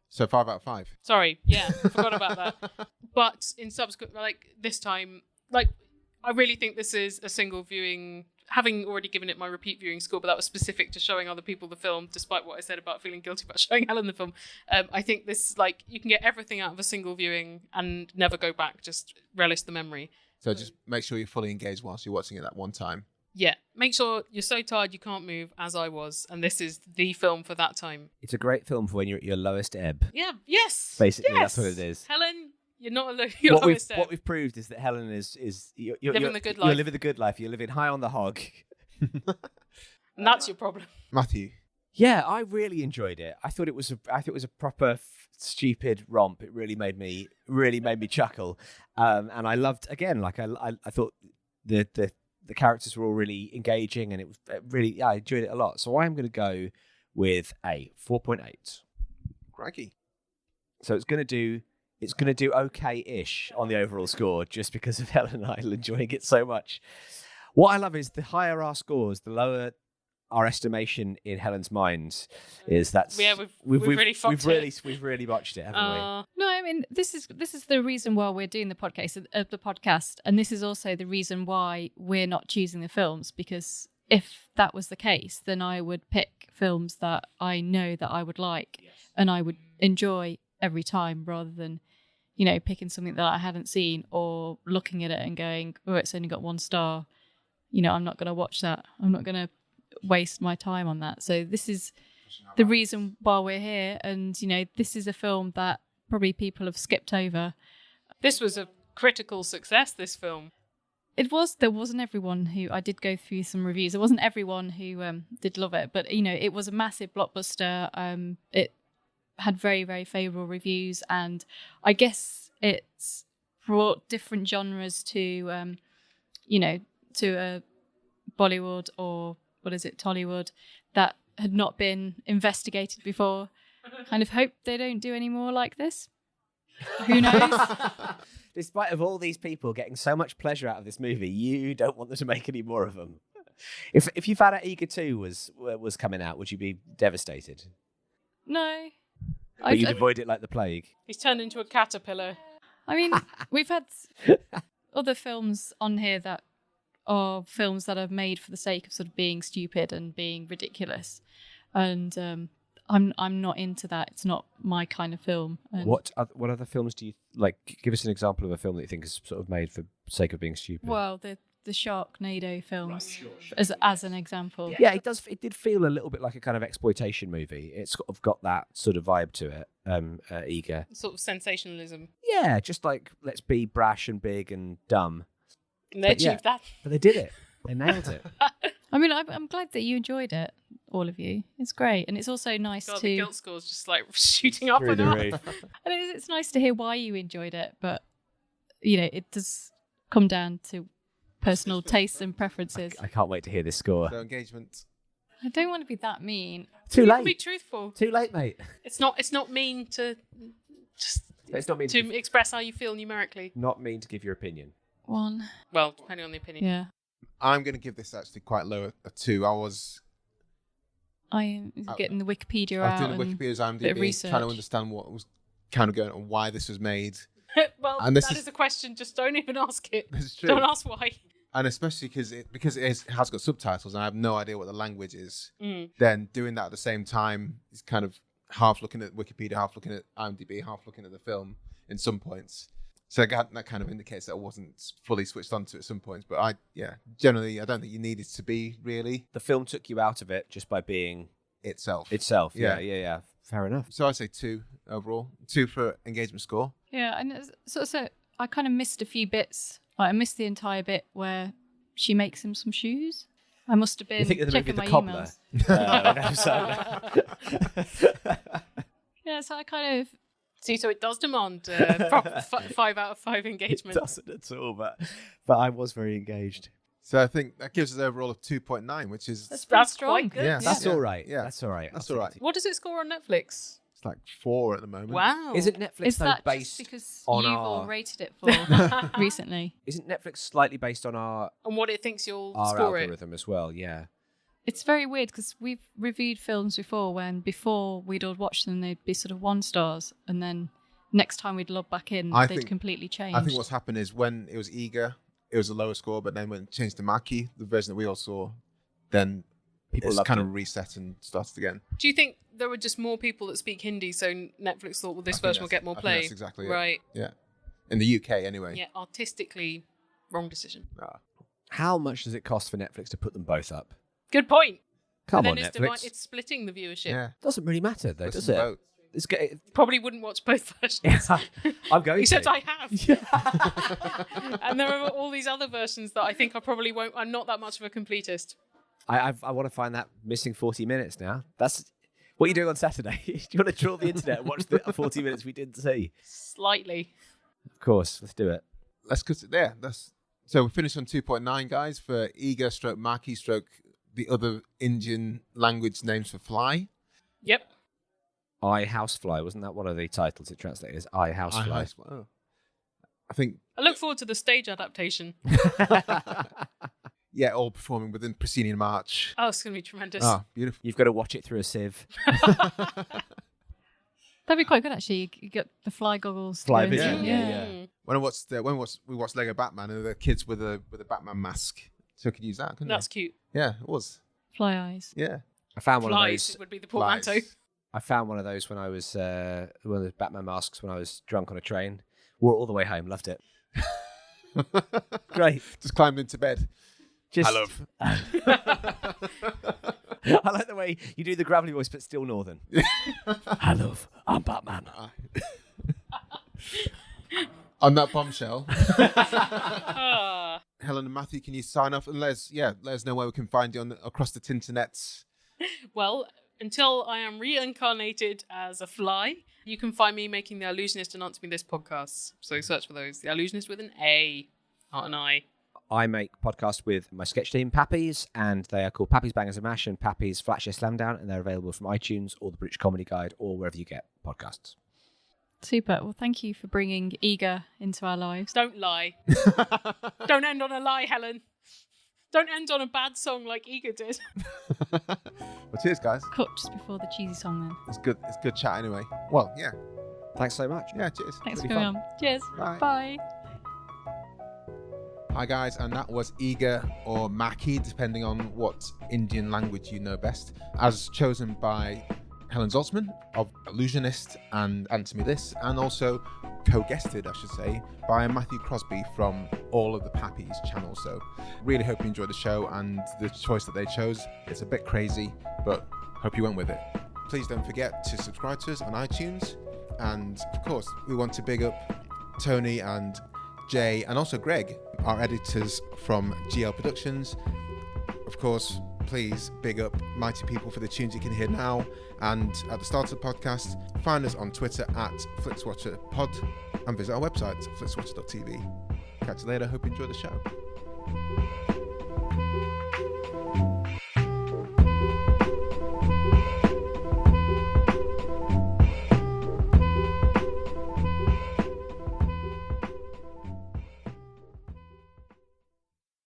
So 5 out of 5. Sorry, yeah, forgot about that. But in subsequent, this time, I really think this is a single viewing. Having already given it my repeat viewing score, but that was specific to showing other people the film, despite what I said about feeling guilty about showing Helen the film. I think this, you can get everything out of a single viewing and never go back, just relish the memory. So just make sure you're fully engaged whilst you're watching it that one time. Yeah, make sure you're so tired you can't move, as I was, and this is the film for that time. It's a great film for when you're at your lowest ebb. Yeah, yes! Basically, yes! That's what it is. Helen, you're not your lowest ebb. What we've proved is that Helen is you're living the good life. You're living the good life. You're living high on the hog. And that's your problem. Matthew. Yeah, I really enjoyed it. I thought it was a proper stupid romp. It really made me chuckle. And I loved, again, I thought the characters were all really engaging, and it was really, I enjoyed it a lot. So I'm going to go with a 4.8. Crikey. So it's going to do okay-ish on the overall score, just because of Helen and I enjoying it so much. What I love is the higher our scores, the lower our estimation in Helen's mind is. We've really botched it, haven't we? No, I mean this is the reason why we're doing the podcast, and this is also the reason why we're not choosing the films, because if that was the case, then I would pick films that I know that I would like and I would enjoy every time, rather than picking something that I hadn't seen or looking at it and going, oh, it's only got 1 star. I'm not going to watch that. I'm not going to waste my time on that. So this is the reason why we're here. And, this is a film that probably people have skipped over. This was a critical success, this film. It was. There wasn't everyone who... I did go through some reviews. There wasn't everyone who did love it. But, it was a massive blockbuster. It had very, very favourable reviews. And I guess it's brought different genres to, to Bollywood, or Tollywood, that had not been investigated before. Kind of hope they don't do any more like this. Who knows? Despite of all these people getting so much pleasure out of this movie, you don't want them to make any more of them. If you found out Eega 2 was coming out, would you be devastated? No. But you'd avoid it like the plague. He's turned into a caterpillar. I mean, we've had other films on here that are films that are made for the sake of sort of being stupid and being ridiculous, and I'm not into that. It's not my kind of film. And what other films do you like? Give us an example of a film that you think is sort of made for the sake of being stupid. Well, the the Sharknado films as an example. Yeah, it does. It did feel a little bit like a kind of exploitation movie. It's sort of got that sort of vibe to it. Eega. Sort of sensationalism. Yeah, just like let's be brash and big and dumb. And they achieved that. But they did it. They nailed it. I mean, I'm glad that you enjoyed it, all of you. It's great, and it's also nice God, to. the guilt score's just like shooting up and up. And it's nice to hear why you enjoyed it, but it does come down to personal tastes and preferences. I can't wait to hear this score. So engagement. I don't want to be that mean. Too You late. can be truthful. Too late, mate. It's not mean to just It's not mean to express how you feel numerically. not mean to give your opinion. 1. Well, depending on the opinion. Yeah. I'm going to give this actually quite low, a 2. I was I am getting the Wikipedia I was out. doing the and Wikipedia's bit of IMDb, research. trying to understand what was kind of going on, why this was made. Well, And this that is a question. Just don't even ask it. It's true. Don't ask why. And especially because it has got subtitles and I have no idea what the language is, then doing that at the same time is kind of half looking at Wikipedia, half looking at IMDb, half looking at the film in some points. So that kind of indicates that I wasn't fully switched onto at some points. But generally, I don't think you needed to be, really. The film took you out of it just by being Itself. Yeah. Fair enough. So I'd say 2 overall. 2 for engagement score. Yeah, and so I kind of missed a few bits. Like, I missed the entire bit where she makes him some shoes. I must have been You think of the movie checking The my Cobbler? emails. Yeah, so I kind of. See, so it does demand 5 out of 5 engagement. It doesn't at all, but I was very engaged. So I think that gives us overall of 2.9, which is... That's quite good. Yeah. That's all right. Yeah. That's all right. That's all right. What does it score on Netflix? It's like 4 at the moment. Wow. Isn't Netflix Is that based just because on you've our... all rated it for recently? Isn't Netflix slightly based on our And what it thinks you'll our score algorithm as well? Yeah. It's very weird because we've reviewed films before when before we'd all watch them, they'd be sort of 1 stars, and then next time we'd log back in, they'd completely change. I think what's happened is when it was Eega, it was a lower score, but then when it changed to Maakhi, the version that we all saw, then People it's kind loved of reset and started again. Do you think there were just more people that speak Hindi, so Netflix thought, well, this version will get more I think play? that's exactly it. Right. Yeah. In the UK, anyway. Yeah, artistically, wrong decision. How much does it cost for Netflix to put them both up? Good point. Come and on, then Netflix. it's splitting the viewership. Yeah. Doesn't really matter, though, does Listen it? to both. It's good. Probably wouldn't watch both versions. I'm going Except to. I have. And there are all these other versions that I think I probably won't. I'm not that much of a completist. I want to find that missing 40 minutes now. That's what are you doing on Saturday? Do you want to trawl the internet and watch the 40 minutes we didn't see? Slightly. Of course, let's do it. Let's cut it there. So we finished on 2.9, guys, for Eega stroke Maakhi stroke the other Indian language names for fly. Yep. I Housefly, wasn't that one of the titles it translated as? I Housefly. Oh. I think... I look forward to the stage adaptation. Yeah, all performing within Proscenium March. Oh, it's going to be tremendous. Oh, beautiful. You've got to watch it through a sieve. That'd be quite good, actually. You get the fly goggles. to Fly go into vision, it. yeah. When we watched Lego Batman, and the kids with a Batman mask, so we could use that, couldn't That's we? cute. Yeah, it was. Fly eyes. Yeah. I found one of Flies those. would be the portmanteau. Flies. I found one of those when I was one of the Batman masks when I was drunk on a train. Wore it all the way home. Loved it. Great. Just climbed into bed. Just, I love. I like the way you do the gravelly voice, but still northern. I love. I'm Batman. On that bombshell, Ah. Helen and Matthew, can you sign off and let us know where we can find you across the Tinternets? Well, until I am reincarnated as a fly, you can find me making the Allusionist and Answer Me This podcasts. So search for those. The Allusionist with an A, not an I. I make podcasts with my sketch team, Pappy's, and they are called Pappy's Bangers and Mash and Pappy's Flixwatcher Slamdown, and they're available from iTunes or the British Comedy Guide or wherever you get podcasts. Super. Well, thank you for bringing Eega into our lives. Don't lie. Don't end on a lie, Helen. Don't end on a bad song like Eega did. Well, cheers, guys. Cut just before the cheesy song then. It's good chat anyway. Well, yeah. Thanks so much. Yeah, cheers. Thanks Really for coming fun. on. Cheers. Bye. Bye. Hi guys, and that was Eega or Maakhi, depending on what Indian language you know best, as chosen by Helen Zaltzman of Allusionist and Answer Me This, and also co-guested, I should say, by Matthew Crosby from all of the Pappy's channels. So really hope you enjoyed the show and the choice that they chose. It's a bit crazy, but hope you went with it. Please don't forget to subscribe to us on iTunes. And of course, we want to big up Tony and Jay and also Greg, our editors from GL Productions. Of course, please big up Mighty People for the tunes you can hear now. And at the start of the podcast, find us on Twitter at FlixWatcherPod and visit our website, flixwatcher.tv. Catch you later. Hope you enjoy the show.